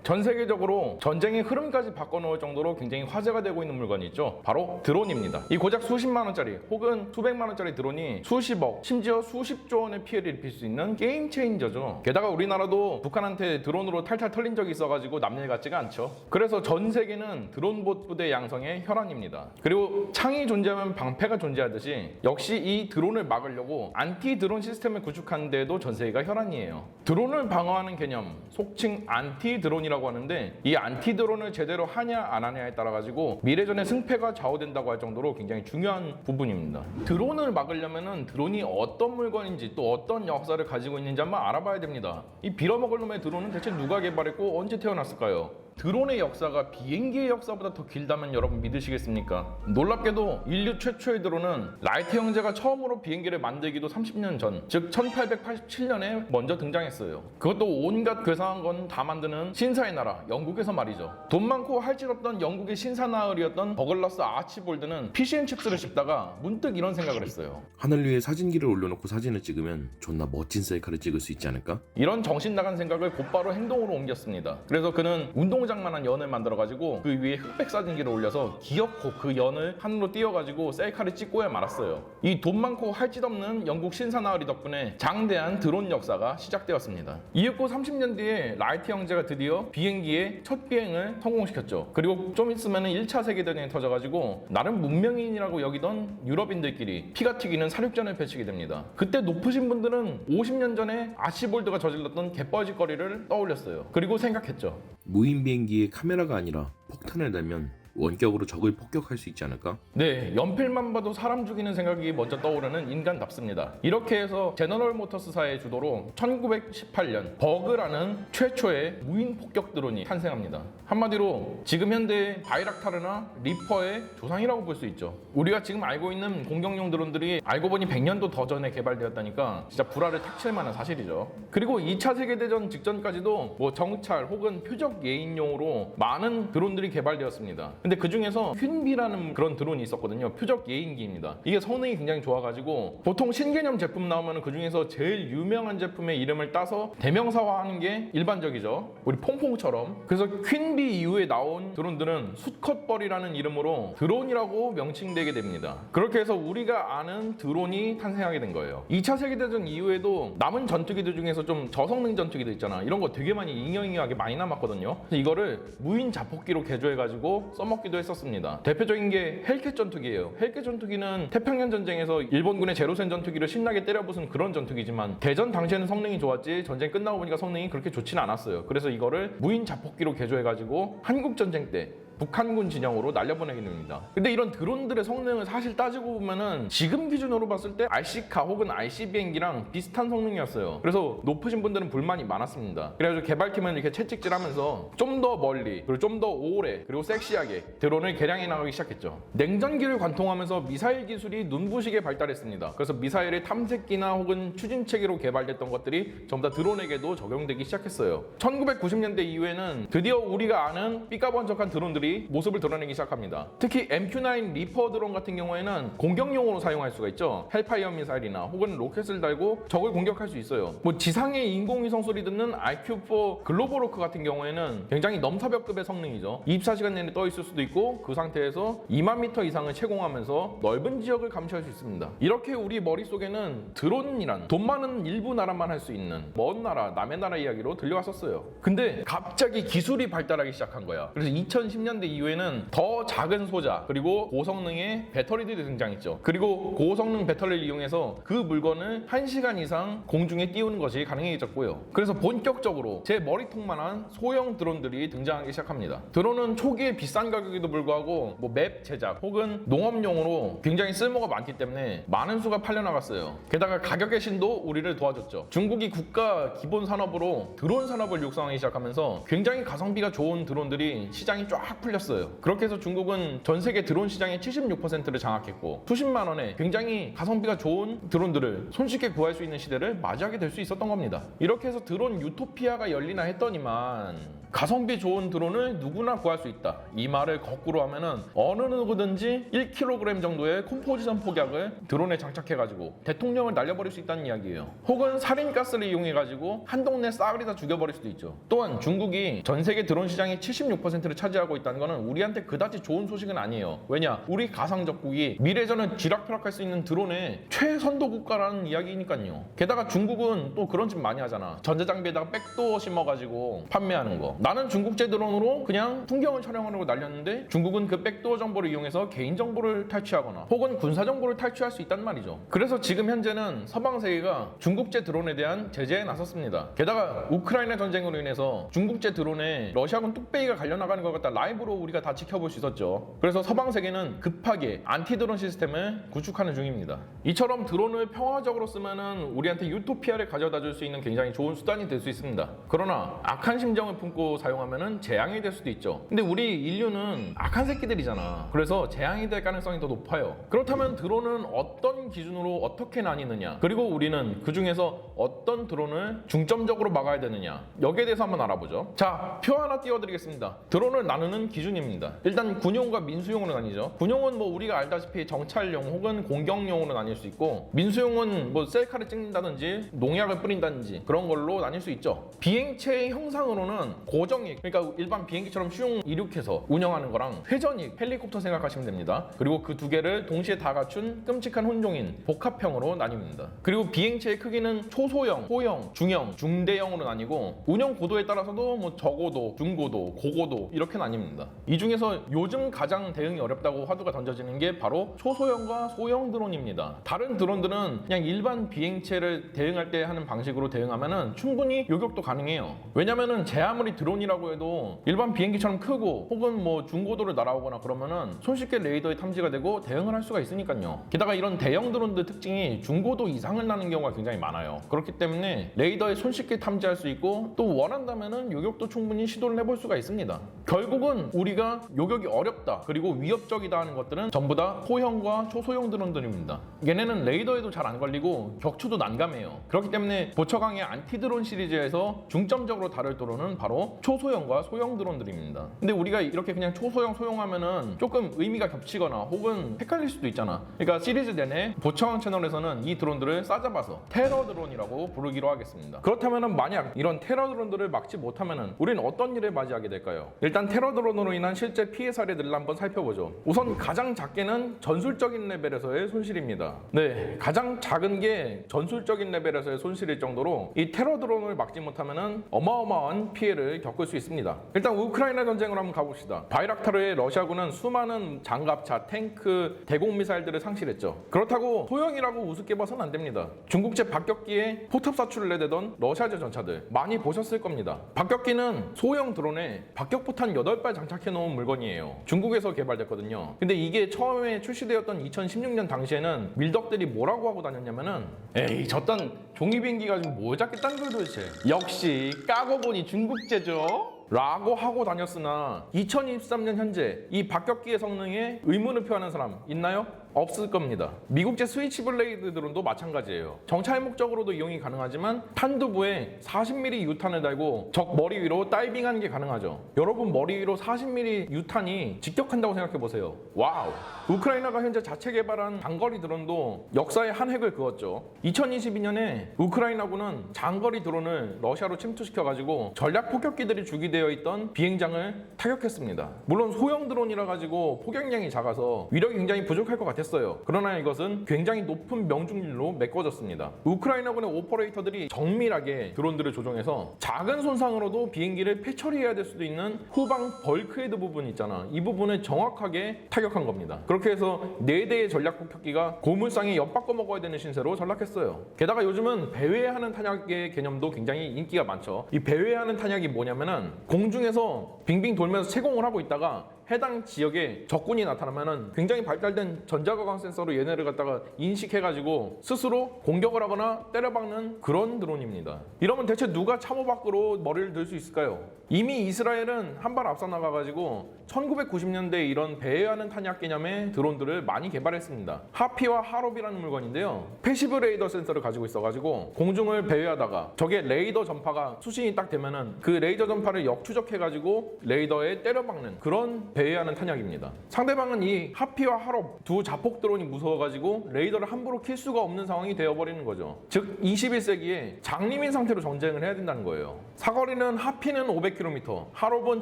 전 세계적으로 전쟁의 흐름까지 바꿔놓을 정도로 굉장히 화제가 되고 있는 물건이 있죠. 바로 드론입니다. 이 고작 수십만 원짜리 혹은 수백만 원짜리 드론이 수십억, 심지어 수십조 원의 피해를 입힐 수 있는 게임 체인저죠. 게다가 우리나라도 북한한테 드론으로 탈탈 털린 적이 있어가지고 남일 같지가 않죠. 그래서 전 세계는 드론봇 부대 양성의 혈안입니다. 그리고 창이 존재하면 방패가 존재하듯이 역시 이 드론을 막으려고 안티 드론 시스템을 구축하는 데에도 전 세계가 혈안이에요. 드론을 방어하는 개념, 속칭 안티 드론이라고 하는데 이 안티 드론을 제대로 하냐 안 하냐에 따라 가지고 미래전의 승패가 좌우된다고 할 정도로 굉장히 중요한 부분입니다. 드론을 막으려면은 드론이 어떤 물건인지 또 어떤 역사를 가지고 있는지 한번 알아봐야 됩니다. 이 빌어먹을 놈의 드론은 대체 누가 개발했고 언제 태어났을까요? 드론의 역사가 비행기의 역사보다 더 길다면 여러분 믿으시겠습니까? 놀랍게도 인류 최초의 드론은 라이트 형제가 처음으로 비행기를 만들기도 30년 전, 즉 1887년에 먼저 등장했어요. 그것도 온갖 괴상한 건 다 만드는 신사의 나라, 영국에서 말이죠. 돈 많고 할 질 없던 영국의 신사나으리였던 버글러스 아치볼드는 피시앤칩스를 씹다가 문득 이런 생각을 했어요. 하늘 위에 사진기를 올려놓고 사진을 찍으면 존나 멋진 셀카를 찍을 수 있지 않을까? 이런 정신 나간 생각을 곧바로 행동으로 옮겼습니다. 그래서 그는 운동장만한 연을 만들어가지고 그 위에 흑백 사진기를 올려서 기어코 그 연을 하늘로 띄워가지고 셀카를 찍고야 말았어요. 이 돈 많고 할 짓 없는 영국 신사나으리 덕분에 장대한 드론 역사가 시작되었습니다. 이윽고 30년 뒤에 라이트 형제가 드디어 비행기의 첫 비행을 성공시켰죠. 그리고 좀 있으면 1차 세계대전이 터져가지고 나름 문명인이라고 여기던 유럽인들끼리 피가 튀기는 사륙전을 펼치게 됩니다. 그때 높으신 분들은 50년 전에 아시볼드가 저질렀던 개뻘짓거리를 떠올렸어요. 그리고 생각했죠. 무인 비행기에 카메라가 아니라 폭탄을 달면 원격으로 적을 폭격할 수 있지 않을까? 네, 연필만 봐도 사람 죽이는 생각이 먼저 떠오르는 인간답습니다. 이렇게 해서 제너럴 모터스사의 주도로 1918년 버그라는 최초의 무인 폭격 드론이 탄생합니다. 한마디로 지금 현대의 바이락타르나 리퍼의 조상이라고 볼 수 있죠. 우리가 지금 알고 있는 공격용 드론들이 알고 보니 100년도 더 전에 개발되었다니까 진짜 불화를 탁칠 만한 사실이죠. 그리고 2차 세계대전 직전까지도 뭐 정찰 혹은 표적 예인용으로 많은 드론들이 개발되었습니다. 근데 그 중에서 휜비라는 그런 드론이 있었거든요. 표적 예인기입니다. 이게 성능이 굉장히 좋아가지고 보통 신개념 제품 나오면 그 중에서 제일 유명한 제품의 이름을 따서 대명사화하는 게 일반적이죠. 우리 퐁퐁처럼. 그래서 휜비 이후에 나온 드론들은 수컷벌이라는 이름으로 드론이라고 명칭되게 됩니다. 그렇게 해서 우리가 아는 드론이 탄생하게 된 거예요. 2차 세계대전 이후에도 남은 전투기들 중에서 좀 저성능 전투기들 있잖아. 이런 거 되게 많이 잉여잉여하게 많이 남았거든요. 그래서 이거를 무인 자폭기로 개조해가지고 써먹기도 했었습니다. 대표적인 게 헬켓 전투기예요. 헬켓 전투기는 태평양 전쟁에서 일본군의 제로센 전투기를 신나게 때려부순 그런 전투기지만 대전 당시에는 성능이 좋았지 전쟁 끝나고 보니까 성능이 그렇게 좋지는 않았어요. 그래서 이거를 무인 자폭기로 개조해가지고 한국전쟁 때 북한군 진영으로 날려보내게 됩니다. 근데 이런 드론들의 성능을 사실 따지고 보면은 지금 기준으로 봤을 때 RC카 혹은 RC 비행기랑 비슷한 성능이었어요. 그래서 높으신 분들은 불만이 많았습니다. 그래가지고 개발팀은 이렇게 채찍질하면서 좀 더 멀리 그리고 좀 더 오래 그리고 섹시하게 드론을 개량해 나가기 시작했죠. 냉전기를 관통하면서 미사일 기술이 눈부시게 발달했습니다. 그래서 미사일의 탐색기나 혹은 추진체계로 개발됐던 것들이 전부 다 드론에게도 적용되기 시작했어요. 1990년대 이후에는 드디어 우리가 아는 삐까번쩍한 드론들이 모습을 드러내기 시작합니다. 특히 MQ-9 리퍼 드론 같은 경우에는 공격용으로 사용할 수가 있죠. 헬파이어 미사일이나 혹은 로켓을 달고 적을 공격할 수 있어요. 뭐 지상의 인공위성 소리 듣는 IQ-4 글로벌워크 같은 경우에는 굉장히 넘사벽급의 성능이죠. 24시간 내내 떠 있을 수도 있고 그 상태에서 2만 미터 이상을 채공하면서 넓은 지역을 감시할 수 있습니다. 이렇게 우리 머릿속에는 드론이란 돈 많은 일부 나라만 할 수 있는 먼 나라, 남의 나라 이야기로 들려왔었어요. 근데 갑자기 기술이 발달하기 시작한 거야. 그래서 2010년대 이후에는 더 작은 소자 그리고 고성능의 배터리들이 등장했죠. 그리고 고성능 배터리를 이용해서 그 물건을 1시간 이상 공중에 띄우는 것이 가능해졌고요. 그래서 본격적으로 제 머리통만한 소형 드론들이 등장하기 시작합니다. 드론은 초기에 비싼 가격에도 불구하고 뭐 맵 제작 혹은 농업용으로 굉장히 쓸모가 많기 때문에 많은 수가 팔려나갔어요. 게다가 가격의 신도 우리를 도와줬죠. 중국이 국가 기본 산업으로 드론 산업을 육성하기 시작하면서 굉장히 가성비가 좋은 드론들이 시장이 쫙 풀렸어요. 그렇게 해서 중국은 전 세계 드론 시장의 76%를 장악했고 수십만 원에 굉장히 가성비가 좋은 드론들을 손쉽게 구할 수 있는 시대를 맞이하게 될 수 있었던 겁니다. 이렇게 해서 드론 유토피아가 열리나 했더니만 가성비 좋은 드론을 누구나 구할 수 있다. 이 말을 거꾸로 하면은 어느 누구든지 1kg 정도의 컴포지션 폭약을 드론에 장착해가지고 대통령을 날려버릴 수 있다는 이야기예요. 혹은 살인가스를 이용해가지고 한 동네 싸그리 다 죽여버릴 수도 있죠. 또한 중국이 전 세계 드론 시장의 76%를 차지하고 있다는 것은 우리한테 그다지 좋은 소식은 아니에요. 왜냐? 우리 가상적국이 미래전을 쥐락펴락할 수 있는 드론의 최선도 국가라는 이야기니까요. 게다가 중국은 또 그런 짓 많이 하잖아. 전자장비에다가 백도어 심어가지고 판매하는 거. 나는 중국제 드론으로 그냥 풍경을 촬영하려고 날렸는데 중국은 그 백도어 정보를 이용해서 개인정보를 탈취하거나 혹은 군사정보를 탈취할 수 있단 말이죠. 그래서 지금 현재는 서방 세계가 중국제 드론에 대한 제재에 나섰습니다. 게다가 우크라이나 전쟁으로 인해서 중국제 드론에 러시아군 뚝배기가 갈려나가는 것 같다 라이브로 우리가 다 지켜볼 수 있었죠. 그래서 서방 세계는 급하게 안티드론 시스템을 구축하는 중입니다. 이처럼 드론을 평화적으로 쓰면은 우리한테 유토피아를 가져다 줄 수 있는 굉장히 좋은 수단이 될 수 있습니다. 그러나 악한 심정을 품고 사용하면은 재앙이 될 수도 있죠. 근데 우리 인류는 악한 새끼들이잖아. 그래서 재앙이 될 가능성이 더 높아요. 그렇다면 드론은 어떤 기준으로 어떻게 나뉘느냐, 그리고 우리는 그 중에서 어떤 드론을 중점적으로 막아야 되느냐, 여기에 대해서 한번 알아보죠. 자, 표 하나 띄워드리겠습니다. 드론을 나누는 기준입니다. 일단 군용과 민수용으로 나뉘죠. 군용은 뭐 우리가 알다시피 정찰용 혹은 공격용으로 나뉠 수 있고, 민수용은 뭐 셀카를 찍는다든지 농약을 뿌린다든지 그런 걸로 나뉠 수 있죠. 비행체의 형상으로는 고정익, 그러니까 일반 비행기처럼 슝 이륙해서 운영하는 거랑 회전익, 헬리콥터 생각하시면 됩니다. 그리고 그 두 개를 동시에 다 갖춘 끔찍한 혼종인 복합형으로 나뉩니다. 그리고 비행체의 크기는 초소형, 소형, 중형, 중대형으로 나뉘고 운영 고도에 따라서도 뭐 저고도, 중고도, 고고도 이렇게 나뉩니다. 이 중에서 요즘 가장 대응이 어렵다고 화두가 던져지는 게 바로 초소형과 소형 드론입니다. 다른 드론들은 그냥 일반 비행체를 대응할 때 하는 방식으로 대응하면은 충분히 요격도 가능해요. 왜냐면은 제 아무리 드론이라고 해도 일반 비행기처럼 크고 혹은 뭐 중고도를 날아오거나 그러면은 손쉽게 레이더에 탐지가 되고 대응을 할 수가 있으니까요. 게다가 이런 대형 드론들 특징이 중고도 이상을 나는 경우가 굉장히 많아요. 그렇기 때문에 레이더에 손쉽게 탐지할 수 있고 또 원한다면은 요격도 충분히 시도를 해볼 수가 있습니다. 결국은 우리가 요격이 어렵다 그리고 위협적이다 하는 것들은 전부 다 소형과 초소형 드론들입니다. 얘네는 레이더에도 잘 안 걸리고 격추도 난감해요. 그렇기 때문에 보처강의 안티드론 시리즈에서 중점적으로 다룰 드론은 바로 초소형과 소형 드론들입니다. 근데 우리가 이렇게 그냥 초소형, 소형하면은 조금 의미가 겹치거나 혹은 헷갈릴 수도 있잖아. 그러니까 시리즈 내내 보처강 채널에서는 이 드론들을 싸잡아서 테러 드론이라고 부르기로 하겠습니다. 그렇다면은 만약 이런 테러 드론들을 막지 못하면은 우리는 어떤 일을 맞이하게 될까요? 일단 테러 드론으로 인한 실제 피해 사례들을 한번 살펴보죠. 우선 가장 작게는 전술적인 레벨에서의 손실입니다. 네, 가장 작은 게 전술적인 레벨에서의 손실일 정도로 이 테러 드론을 막지 못하면은 어마어마한 피해를 겪을 수 있습니다. 일단 우크라이나 전쟁으로 한번 가봅시다. 바이락타르의 러시아군은 수많은 장갑차, 탱크, 대공 미사일들을 상실했죠. 그렇다고 소형이라고 우습게 봐서는 안 됩니다. 중국제 박격기에 포탑 사출을 내대던 러시아제 전차들 많이 보셨을 겁니다. 박격기는 소형 드론에 박격포탄 8발 장착해 놓은 물건이에요. 중국에서 개발됐거든요. 근데 이게 처음에 출시되었던 2016년 당시에는 밀덕들이 뭐라고 하고 다녔냐면은 에이 저딴 종이비행기 가지고 뭘 잡겠다는 걸 도대체. 역시 까고 보니 중국제죠 라고 하고 다녔으나 2023년 현재 이 박격기의 성능에 의문을 표하는 사람 있나요? 없을 겁니다. 미국제 스위치 블레이드 드론도 마찬가지예요. 정찰 목적으로도 이용이 가능하지만 탄두부에 40mm 유탄을 달고 적 머리 위로 다이빙하는 게 가능하죠. 여러분 머리 위로 40mm 유탄이 직격한다고 생각해보세요. 와우! 우크라이나가 현재 자체 개발한 장거리 드론도 역사의 한 획을 그었죠. 2022년에 우크라이나군은 장거리 드론을 러시아로 침투시켜가지고 전략 폭격기들이 주기되어 있던 비행장을 타격했습니다. 물론 소형 드론이라 가지고 폭격량이 작아서 위력이 굉장히 부족할 것 같았어요. 그러나 이것은 굉장히 높은 명중률로 메꿔졌습니다. 우크라이나군의 오퍼레이터들이 정밀하게 드론들을 조종해서 작은 손상으로도 비행기를 폐처리해야 될 수도 있는 후방 벌크헤드 부분 있잖아. 이 부분을 정확하게 타격한 겁니다. 그렇게 해서 4대의 전략 폭격기가 고물상에 엿바꿔 먹어야 되는 신세로 전락했어요. 게다가 요즘은 배회하는 탄약의 개념도 굉장히 인기가 많죠. 이 배회하는 탄약이 뭐냐면은 공중에서 빙빙 돌면서 채공을 하고 있다가 해당 지역에 적군이 나타나면은 굉장히 발달된 전자거광 센서로 얘네를 갖다가 인식해가지고 스스로 공격을 하거나 때려박는 그런 드론입니다. 이러면 대체 누가 참호 밖으로 머리를 들 수 있을까요? 이미 이스라엘은 한 발 앞서 나가가지고 1990년대에 이런 배회하는 탄약 개념의 드론들을 많이 개발했습니다. 하피와 하롭이라는 물건인데요. 패시브 레이더 센서를 가지고 있어가지고 공중을 배회하다가 적의 레이더 전파가 수신이 딱 되면은 그 레이더 전파를 역추적해가지고 레이더에 때려박는 그런 배회하는 탄약입니다. 상대방은 이 하피와 하롭 두 자폭 드론이 무서워가지고 레이더를 함부로 킬 수가 없는 상황이 되어버리는 거죠. 즉 21세기에 장님인 상태로 전쟁을 해야 된다는 거예요. 사거리는 하피는 500km, 하롭은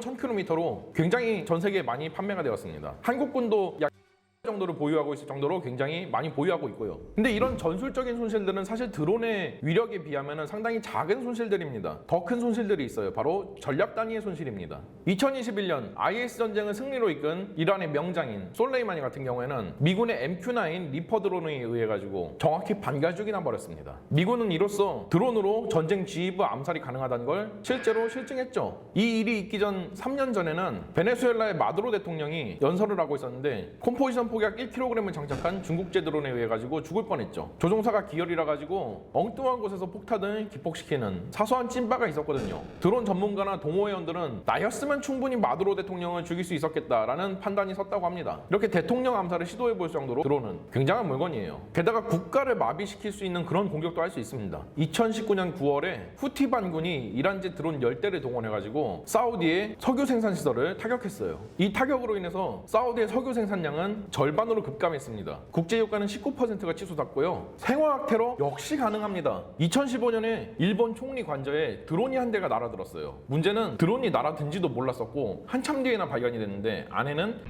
1000km로 굉장히 전 세계에 많이 판매가 되었습니다. 한국군도 약 정도를 보유하고 있을 정도로 굉장히 많이 보유하고 있고요. 근데 이런 전술적인 손실들은 사실 드론의 위력에 비하면 상당히 작은 손실들입니다. 더 큰 손실들이 있어요. 바로 전략 단위의 손실입니다. 2021년 IS 전쟁을 승리로 이끈 이란의 명장인 솔레이마니 같은 경우에는 미군의 MQ-9 리퍼 드론에 의해 가지고 정확히 반가죽이나 버렸습니다. 미군은 이로써 드론으로 전쟁 지휘부 암살이 가능하다는 걸 실제로 실증했죠. 이 일이 있기 전 3년 전에는 베네수엘라의 마두로 대통령이 연설을 하고 있었는데 컴포지션 폭약 1kg을 장착한 중국제 드론에 의해 가지고 죽을 뻔했죠. 조종사가 기혈이라 가지고 엉뚱한 곳에서 폭탄을 기폭시키는 사소한 찐바가 있었거든요. 드론 전문가나 동호회원들은 나였으면 충분히 마두로 대통령을 죽일 수 있었겠다라는 판단이 섰다고 합니다. 이렇게 대통령 암살을 시도해 볼 정도로 드론은 굉장한 물건이에요. 게다가 국가를 마비시킬 수 있는 그런 공격도 할 수 있습니다. 2019년 9월에 후티 반군이 이란제 드론 10대를 동원해 가지고 사우디의 석유 생산 시설을 타격했어요. 이 타격으로 인해서 사우디의 석유 생산량은 절반으로 급감했습니다. 국제유가는 19%가 치솟았고요. 생화학 테러 역시 가능합니다. 2015년에 일본 총리 관저에 드론이 한 대가 날아들었어요. 문제는 드론이 날아든지도 몰랐었고 한참 뒤에나 발견이 됐는데 안에는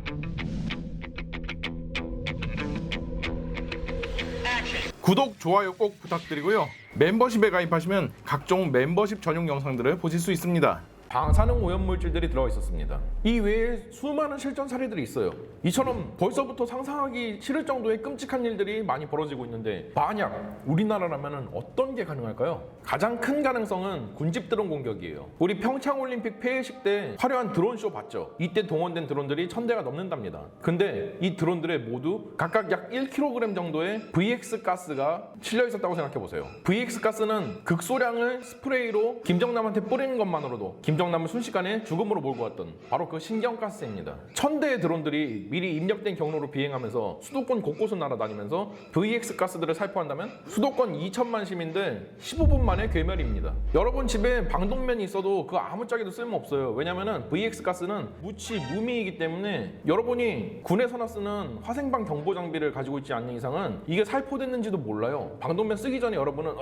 구독, 좋아요 꼭 부탁드리고요. 멤버십에 가입하시면 각종 멤버십 전용 영상들을 보실 수 있습니다. 방사능 오염물질들이 들어가 있었습니다. 이 외에 수많은 실전 사례들이 있어요. 이처럼 벌써부터 상상하기 싫을 정도의 끔찍한 일들이 많이 벌어지고 있는데 만약 우리나라라면 어떤 게 가능할까요? 가장 큰 가능성은 군집 드론 공격이에요. 우리 평창올림픽 폐회식 때 화려한 드론쇼 봤죠? 이때 동원된 드론들이 1000대가 넘는답니다. 근데 이 드론들에 모두 각각 약 1kg 정도의 VX 가스가 실려 있었다고 생각해보세요. VX 가스는 극소량을 스프레이로 김정남한테 뿌리는 것만으로도 김정남을 순식간에 죽음으로 몰고 왔던 바로 그 신경가스입니다. 1000대의 드론들이 미리 입력된 경로로 비행하면서 수도권 곳곳을 날아다니면서 VX 가스들을 살포한다면 수도권 2천만 시민들 15분 만에 괴멸입니다. 여러분 집에 방독면이 있어도 그거 아무짝에도 쓸모없어요. 왜냐면은 VX 가스는 무치 무미이기 때문에 여러분이 군에서나 쓰는 화생방 경보 장비를 가지고 있지 않는 이상은 이게 살포됐는지도 몰라요. 방독면 쓰기 전에 여러분은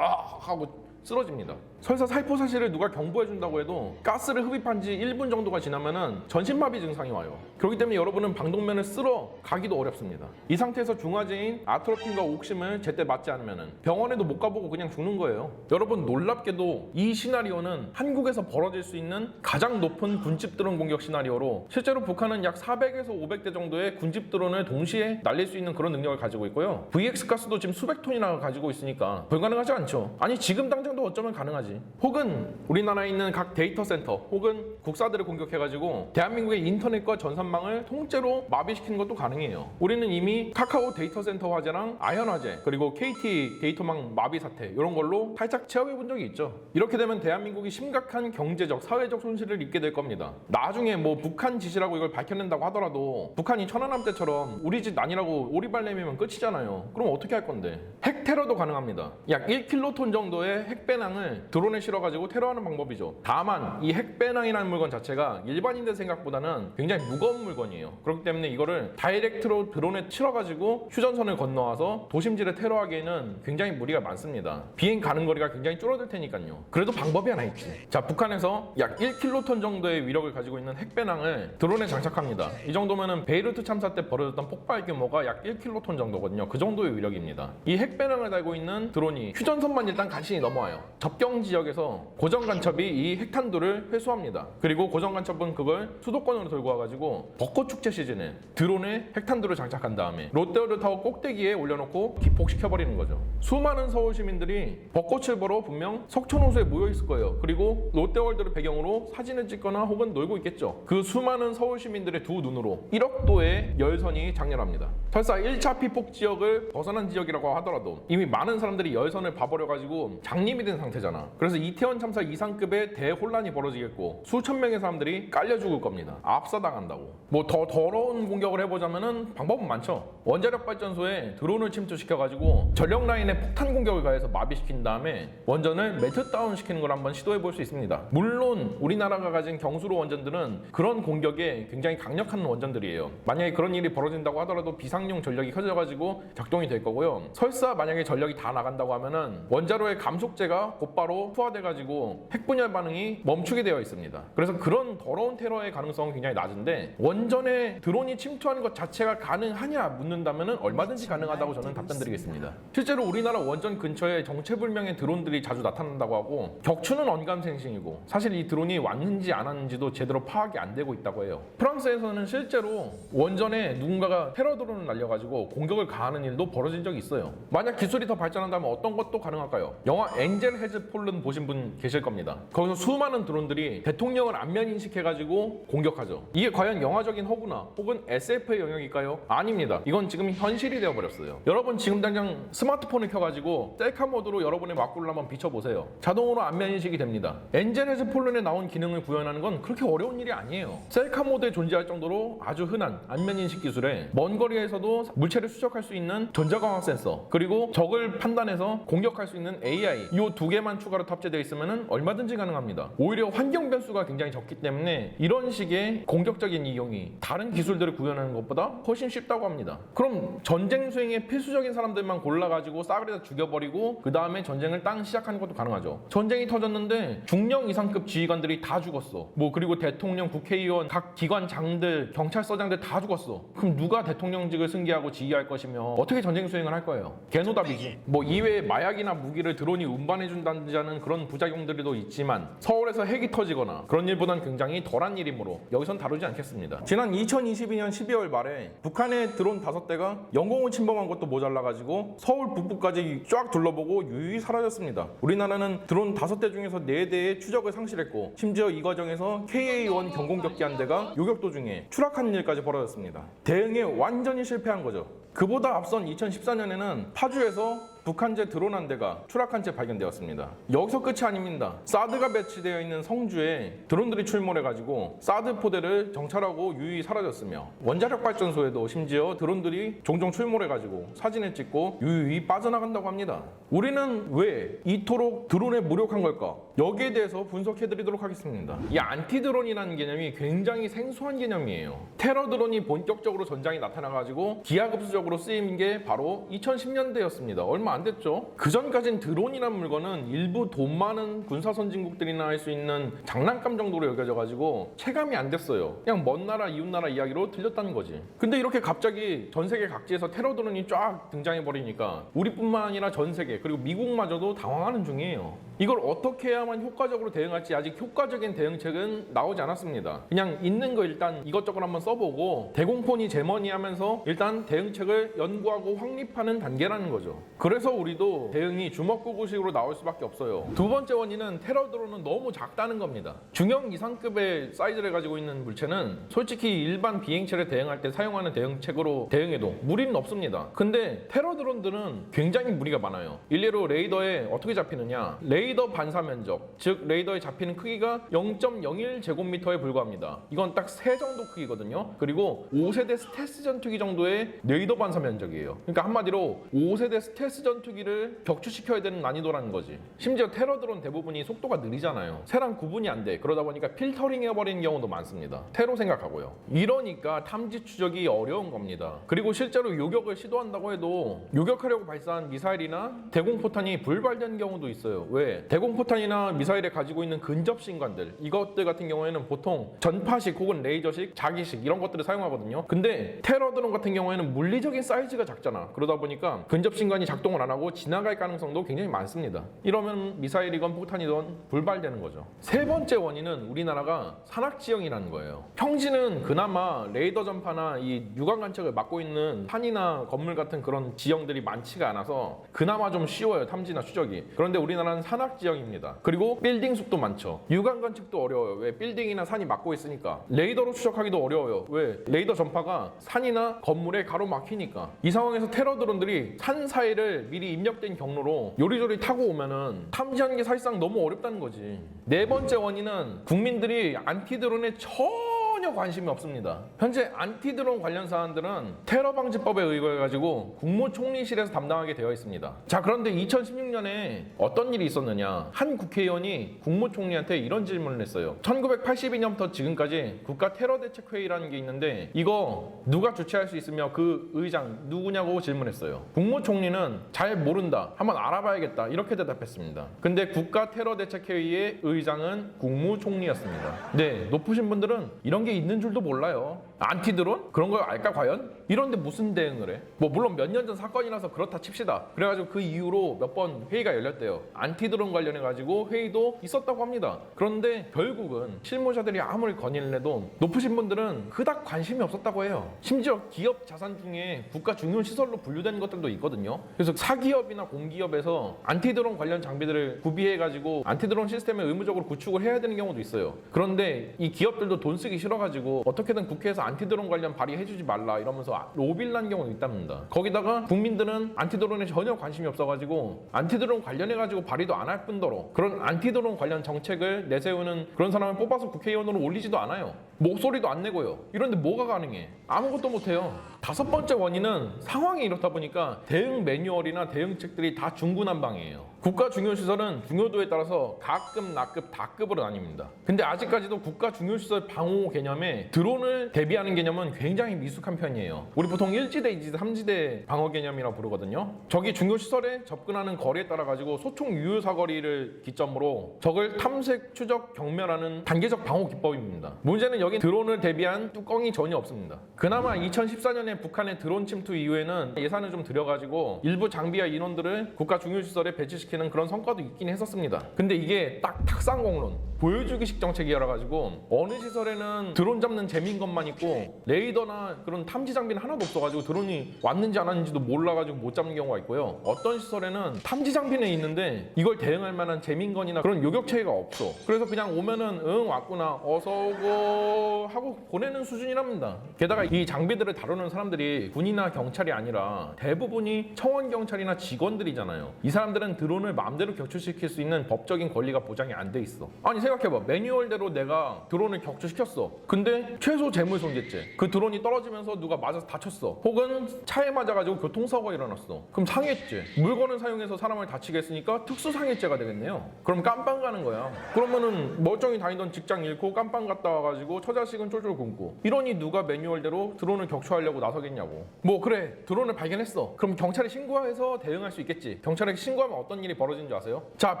하고 쓰러집니다. 설사 살포 사실을 누가 경보해준다고 해도 가스를 흡입한 지 1분 정도가 지나면은 전신마비 증상이 와요. 그렇기 때문에 여러분은 방독면을 쓸어 가기도 어렵습니다. 이 상태에서 중화제인 아트로핀과 옥심을 제때 맞지 않으면은 병원에도 못 가보고 그냥 죽는 거예요. 여러분 놀랍게도 이 시나리오는 한국에서 벌어질 수 있는 가장 높은 군집 드론 공격 시나리오로 실제로 북한은 약 400에서 500대 정도의 군집 드론을 동시에 날릴 수 있는 그런 능력을 가지고 있고요. VX 가스도 지금 수백 톤이나 가지고 있으니까 불가능하지 않죠. 아니 지금 당장도 어쩌면 가능하지. 혹은 우리나라에 있는 각 데이터 센터 혹은 국사들을 공격해가지고 대한민국의 인터넷과 전산망을 통째로 마비시키는 것도 가능해요. 우리는 이미 카카오 데이터 센터 화재랑 아현 화재 그리고 KT 데이터망 마비 사태 이런 걸로 살짝 체험해 본 적이 있죠. 이렇게 되면 대한민국이 심각한 경제적 사회적 손실을 입게 될 겁니다. 나중에 뭐 북한 짓이라고 이걸 밝혀낸다고 하더라도 북한이 천안함 때처럼 우리 짓 아니라고 오리발 내밀면 끝이잖아요. 그럼 어떻게 할 건데? 핵 테러도 가능합니다. 약 1킬로톤 정도의 핵배낭을 드론에 실어가지고 테러하는 방법이죠. 다만 이 핵배낭이라는 물건 자체가 일반인들 생각보다는 굉장히 무거운 물건이에요. 그렇기 때문에 이거를 다이렉트로 드론에 실어가지고 휴전선을 건너와서 도심지를 테러하기에는 굉장히 무리가 많습니다. 비행 가는 거리가 굉장히 줄어들 테니까요. 그래도 방법이 하나 있지. 자, 북한에서 약 1킬로톤 정도의 위력을 가지고 있는 핵배낭을 드론에 장착합니다. 이 정도면은 베이루트 참사 때 벌어졌던 폭발 규모가 약 1킬로톤 정도거든요. 그 정도의 위력입니다. 이 핵배낭을 달고 있는 드론이 휴전선만 일단 간신히 넘어와요. 나와요. 접경 지역에서 고정 간첩이 이 핵탄두를 회수합니다. 그리고 고정 간첩은 그걸 수도권으로 들고 와가지고 벚꽃 축제 시즌에 드론에 핵탄두를 장착한 다음에 롯데월드 타워 꼭대기에 올려놓고 기폭시켜버리는 거죠. 수많은 서울 시민들이 벚꽃을 보러 분명 석촌호수에 모여 있을 거예요. 그리고 롯데월드를 배경으로 사진을 찍거나 혹은 놀고 있겠죠. 그 수많은 서울 시민들의 두 눈으로 1억 도의 열선이 장렬합니다. 설사 1차 피폭 지역을 벗어난 지역이라고 하더라도 이미 많은 사람들이 열선을 봐버려가지고 장님이 된 상태잖아. 그래서 이태원 참사 이상급의 대혼란이 벌어지겠고 수천 명의 사람들이 깔려 죽을 겁니다. 압사당한다고. 뭐 더 더러운 공격을 해보자면은 방법은 많죠. 원자력 발전소에 드론을 침투시켜가지고 전력 라인에 폭탄 공격을 가해서 마비시킨 다음에 원전을 멜트다운 시키는 걸 한번 시도해볼 수 있습니다. 물론 우리나라가 가진 경수로 원전들은 그런 공격에 굉장히 강력한 원전들이에요. 만약에 그런 일이 벌어진다고 하더라도 비상용 전력이 켜져가지고 작동이 될 거고요. 설사 만약에 전력이 다 나간다고 하면은 원자로의 감속재가 곧바로 투하돼가지고 핵분열 반응이 멈추게 되어 있습니다. 그래서 그런 더러운 테러의 가능성은 굉장히 낮은데 원전에 드론이 침투하는 것 자체가 가능하냐 묻는다면은 얼마든지 가능하다고 저는 답변드리겠습니다. 실제로 우리나라 원전 근처에 정체불명의 드론들이 자주 나타난다고 하고 격추는 언감생심이고 사실 이 드론이 왔는지 안 왔는지도 제대로 파악이 안 되고 있다고 해요. 프랑스에서는 실제로 원전에 누군가가 테러 드론을 날려가지고 공격을 가하는 일도 벌어진 적이 있어요. 만약 기술이 더 발전한다면 어떤 것도 가능할까요? 영화 엔젤 헤즈 폴른 보신 분 계실 겁니다. 거기서 수많은 드론들이 대통령을 안면 인식해가지고 공격하죠. 이게 과연 영화적인 허구나 혹은 SF의 영역일까요? 아닙니다. 이건 지금 현실이 되어버렸어요. 여러분 지금 당장 스마트폰을 켜가지고 셀카 모드로 여러분의 막구를 한번 비춰보세요. 자동으로 안면 인식이 됩니다. 엔젤 헤즈 폴른에 나온 기능을 구현하는 건 그렇게 어려운 일이 아니에요. 셀카 모드에 존재할 정도로 아주 흔한 안면 인식 기술에 먼 거리에서도 물체를 추적할 수 있는 전자광학 센서 그리고 적을 판단해서 공격할 수 있는 AI 이 두 개만 추가로 탑재되어 있으면 얼마든지 가능합니다. 오히려 환경 변수가 굉장히 적기 때문에 이런 식의 공격적인 이용이 다른 기술들을 구현하는 것보다 훨씬 쉽다고 합니다. 그럼 전쟁 수행에 필수적인 사람들만 골라가지고 싸그리다 죽여버리고 그 다음에 전쟁을 땅 시작하는 것도 가능하죠. 전쟁이 터졌는데 중령 이상급 지휘관들이 다 죽었어. 뭐 그리고 대통령, 국회의원, 각 기관장들, 경찰서장들 다 죽었어. 그럼 누가 대통령직을 승계하고 지휘할 것이며 어떻게 전쟁 수행을 할 거예요? 개노답이지. 뭐 이외에 마약이나 무기를 드론이 운반해준다는 그런 부작용들도 있지만 서울에서 핵이 터지거나 그런 일보단 굉장히 덜한 일이므로 여기선 다루지 않겠습니다. 지난 2022년 12월 말에 북한의 드론 5대가 영공을 침범한 것도 모자라가지고 서울 북부까지 쫙 둘러보고 유유히 사라졌습니다. 우리나라는 드론 5대 중에서 4대의 추적을 상실했고 심지어 이 과정에서 KA-1 경공격기 한 대가 요격 도중에 추락하는 일까지 벌어졌습니다. 대응에 완전히 실패한 거죠. 그보다 앞선 2014년에는 파주에서 북한제 드론 한 대가 추락한 채 발견되었습니다. 여기서 끝이 아닙니다. 사드가 배치되어 있는 성주에 드론들이 출몰해가지고 사드 포대를 정찰하고 유유히 사라졌으며 원자력 발전소에도 심지어 드론들이 종종 출몰해가지고 사진을 찍고 유유히 빠져나간다고 합니다. 우리는 왜 이토록 드론에 무력한 걸까? 여기에 대해서 분석해드리도록 하겠습니다. 이 안티드론이라는 개념이 굉장히 생소한 개념이에요. 테러 드론이 본격적으로 전장에 나타나가지고 기하급수적으로 쓰인 게 바로 2010년대였습니다. 얼마 안 됐죠. 그 전까진 드론이라는 물건은 일부 돈 많은 군사 선진국들이나 할 수 있는 장난감 정도로 여겨져가지고 체감이 안 됐어요. 그냥 먼 나라 이웃 나라 이야기로 들렸다는 거지. 근데 이렇게 갑자기 전 세계 각지에서 테러 드론이 쫙 등장해버리니까 우리뿐만 아니라 전 세계 그리고 미국마저도 당황하는 중이에요. 이걸 어떻게 해야만 효과적으로 대응할지 아직 효과적인 대응책은 나오지 않았습니다. 그냥 있는 거 일단 이것저것 한번 써보고 대공포니 제머니 하면서 일단 대응책을 연구하고 확립하는 단계라는 거죠. 그래서 우리도 대응이 주먹구구식으로 나올 수밖에 없어요. 두 번째 원인은 테러 드론은 너무 작다는 겁니다. 중형 이상급의 사이즈를 가지고 있는 물체는 솔직히 일반 비행체를 대응할 때 사용하는 대응책으로 대응해도 무리는 없습니다. 근데 테러 드론들은 굉장히 무리가 많아요. 일례로 레이더에 어떻게 잡히느냐? 레이더 반사 면적, 즉 레이더에 잡히는 크기가 0.01제곱미터에 불과합니다. 이건 딱 3 정도 크기거든요. 그리고 5세대 스텔스 전투기 정도의 레이더 반사 면적이에요. 그러니까 한마디로 5세대 스텔스 전투기를 격추시켜야 되는 난이도라는 거지. 심지어 테러 드론 대부분이 속도가 느리잖아요. 새랑 구분이 안 돼. 그러다 보니까 필터링 해버리는 경우도 많습니다. 테러 생각하고요. 이러니까 탐지 추적이 어려운 겁니다. 그리고 실제로 요격을 시도한다고 해도 요격하려고 발사한 미사일이나 대공포탄이 불발된 경우도 있어요. 왜? 대공포탄이나 미사일에 가지고 있는 근접신관들 이것들 같은 경우에는 보통 전파식 혹은 레이저식, 자기식 이런 것들을 사용하거든요. 근데 테러 드론 같은 경우에는 물리적인 사이즈가 작잖아. 그러다 보니까 근접신관이 작동을 작동을 안 하고 지나갈 가능성도 굉장히 많습니다. 이러면 미사일이건 폭탄이건 불발되는 거죠. 세 번째 원인은 우리나라가 산악지형이라는 거예요. 평지는 그나마 레이더 전파나 이 유관 관측을 막고 있는 산이나 건물 같은 그런 지형들이 많지가 않아서 그나마 좀 쉬워요, 탐지나 추적이. 그런데 우리나라는 산악지형입니다. 그리고 빌딩 숲도 많죠. 유관 관측도 어려워요. 왜? 빌딩이나 산이 막고 있으니까. 레이더로 추적하기도 어려워요. 왜? 레이더 전파가 산이나 건물에 가로막히니까. 이 상황에서 테러 드론들이 산 사이를 미리 입력된 경로로 요리조리 타고 오면은 탐지하는 게 사실상 너무 어렵다는 거지. 네 번째 원인은 국민들이 안티드론에 전혀 관심이 없습니다. 현재 안티드론 관련 사안들은 테러 방지법에 의거해가지고 국무총리실에서 담당하게 되어 있습니다. 자, 그런데 2016년에 어떤 일이 있었느냐? 한 국회의원이 국무총리한테 이런 질문을 했어요. 1982년부터 지금까지 국가테러대책회의라는 게 있는데 이거 누가 주최할 수 있으며 그 의장 누구냐고 질문했어요. 국무총리는 잘 모른다, 한번 알아봐야겠다, 이렇게 대답했습니다. 근데 국가테러대책회의의 의장은 국무총리였습니다. 네, 높으신 분들은 이런 게 있는 줄도 몰라요. 안티드론? 그런 걸 알까 과연? 이런데 무슨 대응을 해? 뭐 물론 몇 년 전 사건이라서 그렇다 칩시다. 그래가지고 그 이후로 몇 번 회의가 열렸대요. 안티드론 관련해가지고 회의도 있었다고 합니다. 그런데 결국은 실무자들이 아무리 건의를 해도 높으신 분들은 그닥 관심이 없었다고 해요. 심지어 기업 자산 중에 국가 중요 시설로 분류되는 것들도 있거든요. 그래서 사기업이나 공기업에서 안티드론 관련 장비들을 구비해가지고 안티드론 시스템을 의무적으로 구축을 해야 되는 경우도 있어요. 그런데 이 기업들도 돈 쓰기 싫어가지고 어떻게든 국회에서 안티드론 관련 발의해주지 말라 이러면서 로비를 한 경우도 있답니다. 거기다가 국민들은 안티드론에 전혀 관심이 없어가지고 안티드론 관련해가지고 발의도 안 할 뿐더러 그런 안티드론 관련 정책을 내세우는 그런 사람을 뽑아서 국회의원으로 올리지도 않아요. 목소리도 안 내고요. 이런데 뭐가 가능해? 아무것도 못해요. 다섯 번째 원인은 상황이 이렇다 보니까 대응 매뉴얼이나 대응책들이 다 중구난방이에요. 국가 중요시설은 중요도에 따라서 가급, 나급, 다급으로 나뉩니다. 근데 아직까지도 국가 중요시설 방호 개념에 드론을 대비하는 개념은 굉장히 미숙한 편이에요. 우리 보통 1지대, 2지대, 3지대 방어 개념이라고 부르거든요. 적이 중요시설에 접근하는 거리에 따라 가지고 소총 유효 사거리를 기점으로 적을 탐색, 추적, 경멸하는 단계적 방어 기법입니다. 문제는 여기 드론을 대비한 뚜껑이 전혀 없습니다. 그나마 2014년에 북한의 드론 침투 이후에는 예산을 좀 들여가지고 일부 장비와 인원들을 국가 중요시설에 배치시키는 그런 성과도 있긴 했었습니다. 근데 이게 딱 탁상공론, 보여주기식 정책이라 가지고 어느 시설에는 드론 잡는 재미인 것만 있고 레이더나 그런 탐지 장비는 하나도 없어가지고 드론이 왔는지 안 왔는지도 몰라가지고 못 잡는 경우가 있고요. 어떤 시설에는 탐지 장비는 있는데 이걸 대응할 만한 재민건이나 그런 요격체계가 없어. 그래서 그냥 오면은 응 왔구나 어서 오고 하고 보내는 수준이랍니다. 게다가 이 장비들을 다루는 사람들이 군이나 경찰이 아니라 대부분이 청원 경찰이나 직원들이잖아요. 이 사람들은 드론을 마음대로 격추시킬 수 있는 법적인 권리가 보장이 안 돼 있어. 아니 생각해봐. 매뉴얼대로 내가 드론을 격추시켰어. 근데 최소 재물손괴죄. 그 드론이 떨어지면서 누가 맞아서 다쳤어. 혹은 차에 맞아가지고 교통사고가 일어났어. 그럼 상해죄. 물건을 사용해서 사람을 다치게 했으니까 특수상해죄가 되겠네요. 그럼 깜빵 가는 거야. 그러면은 멀쩡히 다니던 직장 잃고 깜빵 갔다 와가지고 처자식은 쫄쫄 굶고. 이러니 누가 매뉴얼대로 드론을 격추하려고 나서겠냐고. 뭐 그래 드론을 발견했어. 그럼 경찰에 신고해서 대응할 수 있겠지. 경찰에 신고하면 어떤 일이 벌어지는 줄 아세요? 자,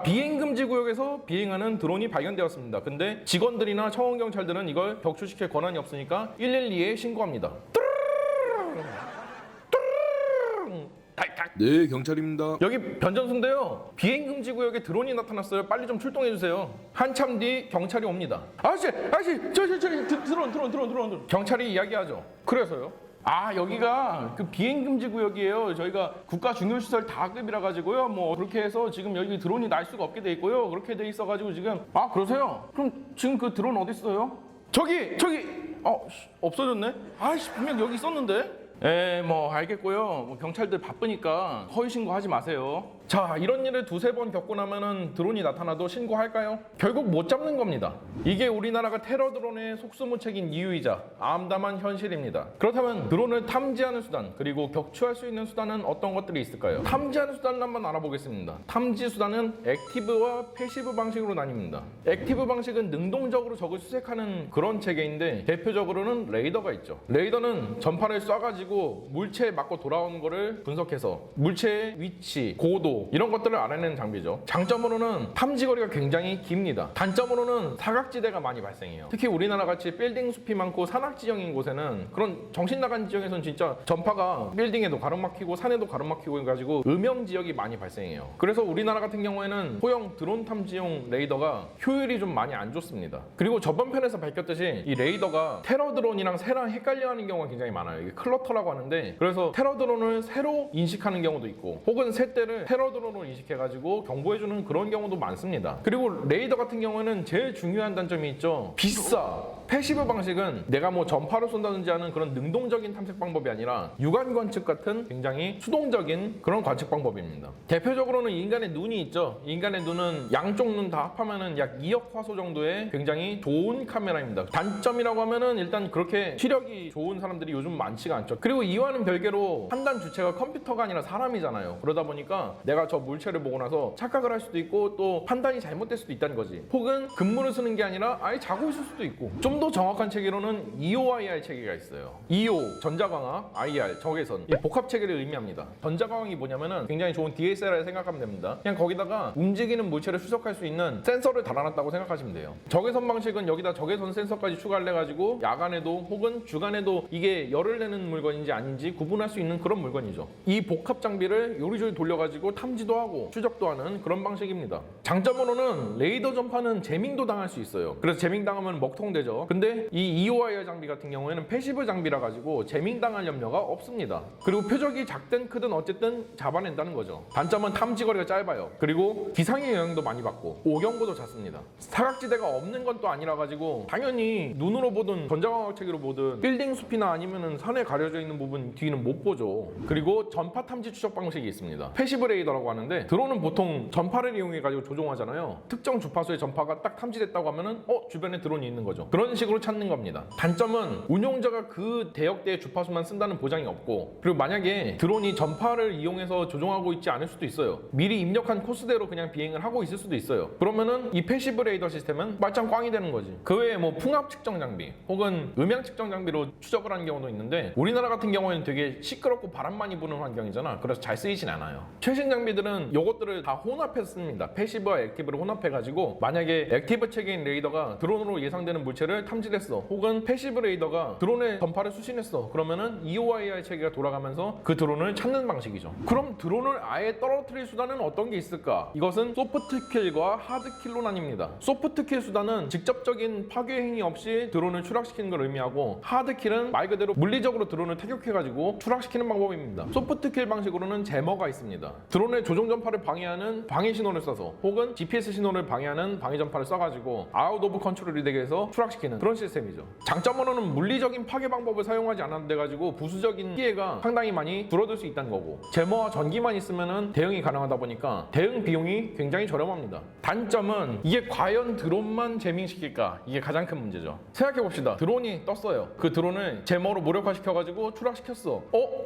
비행금지 구역에서 비행하는 드론이 발견되었습니다. 근데 직원들이나 청원 경찰들은 이걸 격추시킬 권한이 없으니까 112에 신고합니다. 네, 경찰입니다. 여기 변전소인데요. 비행금지 구역에 드론이 나타났어요. 빨리 좀 출동해주세요. 한참 뒤 경찰이 옵니다. 아저씨, 저기 드론. 경찰이 이야기하죠. 그래서요? 아, 여기가 그 비행금지 구역이에요. 저희가 국가 중요시설 다급이라 가지고요. 뭐 그렇게 해서 지금 여기 드론이 날 수가 없게 돼 있고요. 그렇게 돼 있어가지고 지금 아 그러세요? 그럼 지금 그 드론 어디 있어요? 저기 없어졌네. 아이씨 분명 여기 있었는데. 뭐 알겠고요. 뭐 경찰들 바쁘니까 허위 신고하지 마세요. 자, 이런 일을 두세 번 겪고 나면은 드론이 나타나도 신고할까요? 결국 못 잡는 겁니다. 이게 우리나라가 테러 드론의 속수무책인 이유이자 암담한 현실입니다. 그렇다면 드론을 탐지하는 수단 그리고 격추할 수 있는 수단은 어떤 것들이 있을까요? 탐지하는 수단을 한번 알아보겠습니다. 탐지 수단은 액티브와 패시브 방식으로 나뉩니다. 액티브 방식은 능동적으로 적을 수색하는 그런 체계인데 대표적으로는 레이더가 있죠. 레이더는 전파를 쏴가지고 물체에 맞고 돌아오는 거를 분석해서 물체의 위치, 고도, 위도 이런 것들을 알아내는 장비죠. 장점으로는 탐지거리가 굉장히 깁니다. 단점으로는 사각지대가 많이 발생해요. 특히 우리나라 같이 빌딩 숲이 많고 산악지형인 곳에는 그런 정신 나간 지역에서는 진짜 전파가 빌딩에도 가로막히고 산에도 가로막히고 해가지고 음영 지역이 많이 발생해요. 그래서 우리나라 같은 경우에는 소형 드론 탐지용 레이더가 효율이 좀 많이 안 좋습니다. 그리고 저번 편에서 밝혔듯이 이 레이더가 테러 드론이랑 새랑 헷갈려하는 경우가 굉장히 많아요. 이게 클러터라고 하는데, 그래서 테러 드론을 새로 인식하는 경우도 있고 혹은 새 때를 테러 드론으로 인식해가지고 경보해주는 그런 경우도 많습니다. 그리고 레이더 같은 경우에는 제일 중요한 단점이 있죠. 비싸. 패시브 방식은 내가 뭐 전파를 쏜다든지 하는 그런 능동적인 탐색 방법이 아니라 육안 관측 같은 굉장히 수동적인 그런 관측 방법입니다. 대표적으로는 인간의 눈이 있죠. 인간의 눈은 양쪽 눈 다 합하면은 약 2억 화소 정도의 굉장히 좋은 카메라입니다. 단점이라고 하면은 일단 그렇게 시력이 좋은 사람들이 요즘 많지가 않죠. 그리고 이와는 별개로 판단 주체가 컴퓨터가 아니라 사람이잖아요. 그러다 보니까 내가 저 물체를 보고 나서 착각을 할 수도 있고 또 판단이 잘못될 수도 있다는 거지. 혹은 근무를 쓰는 게 아니라 아예 자고 있을 수도 있고. 좀 더 정확한 체계로는 EOIR 체계가 있어요. EO, 전자광학, IR, 적외선. 이 복합 체계를 의미합니다. 전자광학이 뭐냐면은 굉장히 좋은 DSLR 생각하면 됩니다. 그냥 거기다가 움직이는 물체를 추적할 수 있는 센서를 달아놨다고 생각하시면 돼요. 적외선 방식은 여기다 적외선 센서까지 추가를 해가지고 야간에도 혹은 주간에도 이게 열을 내는 물건인지 아닌지 구분할 수 있는 그런 물건이죠. 이 복합 장비를 요리조리 돌려가지고 탐지도 하고 추적도 하는 그런 방식입니다. 장점으로는 레이더 전파는 재밍도 당할 수 있어요. 그래서 재밍 당하면 먹통되죠. 근데 이 EOIR 장비 같은 경우에는 패시브 장비라 가지고 재밍 당할 염려가 없습니다. 그리고 표적이 작든 크든 어쨌든 잡아낸다는 거죠. 단점은 탐지거리가 짧아요. 그리고 기상의 영향도 많이 받고 오경고도 잦습니다. 사각지대가 없는 건 또 아니라 가지고 당연히 눈으로 보든 전자광학 체계로 보든 빌딩 숲이나 아니면은 산에 가려져 있는 부분 뒤는 못 보죠. 그리고 전파 탐지 추적 방식이 있습니다. 패시브 레이더라고 하는데 드론은 보통 전파를 이용해 가지고 조종하잖아요. 특정 주파수의 전파가 딱 탐지됐다고 하면은 주변에 드론이 있는 거죠. 그런 식으로 찾는 겁니다. 단점은 운용자가 그 대역대의 주파수만 쓴다는 보장이 없고, 그리고 만약에 드론이 전파를 이용해서 조종하고 있지 않을 수도 있어요. 미리 입력한 코스대로 그냥 비행을 하고 있을 수도 있어요. 그러면은 이 패시브 레이더 시스템은 말짱 꽝이 되는 거지. 그 외에 뭐 풍압 측정 장비 혹은 음향 측정 장비로 추적을 하는 경우도 있는데, 우리나라 같은 경우에는 되게 시끄럽고 바람 많이 부는 환경이잖아. 그래서 잘 쓰이진 않아요. 최신 장비들은 이것들을 다 혼합해서 씁니다. 패시브와 액티브를 혼합해가지고 만약에 액티브 체계인 레이더가 드론으로 예상되는 물체를 탐지했어, 혹은 패시브 레이더가 드론의 전파를 수신했어, 그러면은 EOIR 체계가 돌아가면서 그 드론을 찾는 방식이죠. 그럼 드론을 아예 떨어뜨릴 수단은 어떤 게 있을까? 이것은 소프트킬과 하드킬로 나뉩니다. 소프트킬 수단은 직접적인 파괴 행위 없이 드론을 추락시키는 걸 의미하고, 하드킬은 말 그대로 물리적으로 드론을 타격해가지고 추락시키는 방법입니다. 소프트킬 방식으로는 제머가 있습니다. 드론의 조종 전파를 방해하는 방해 신호를 써서 혹은 GPS 신호를 방해하는 방해 전파를 써가지고 아웃 오브 컨트롤이 되게 해서 추락시키는 그런 시스템이죠. 장점으로는 물리적인 파괴 방법을 사용하지 않아도 돼가지고 부수적인 피해가 상당히 많이 줄어들 수 있다는 거고, 제머와 전기만 있으면은 대응이 가능하다 보니까 대응 비용이 굉장히 저렴합니다. 단점은 이게 과연 드론만 재밍시킬까? 이게 가장 큰 문제죠. 생각해봅시다. 드론이 떴어요. 그 드론을 제머로 무력화시켜가지고 추락시켰어.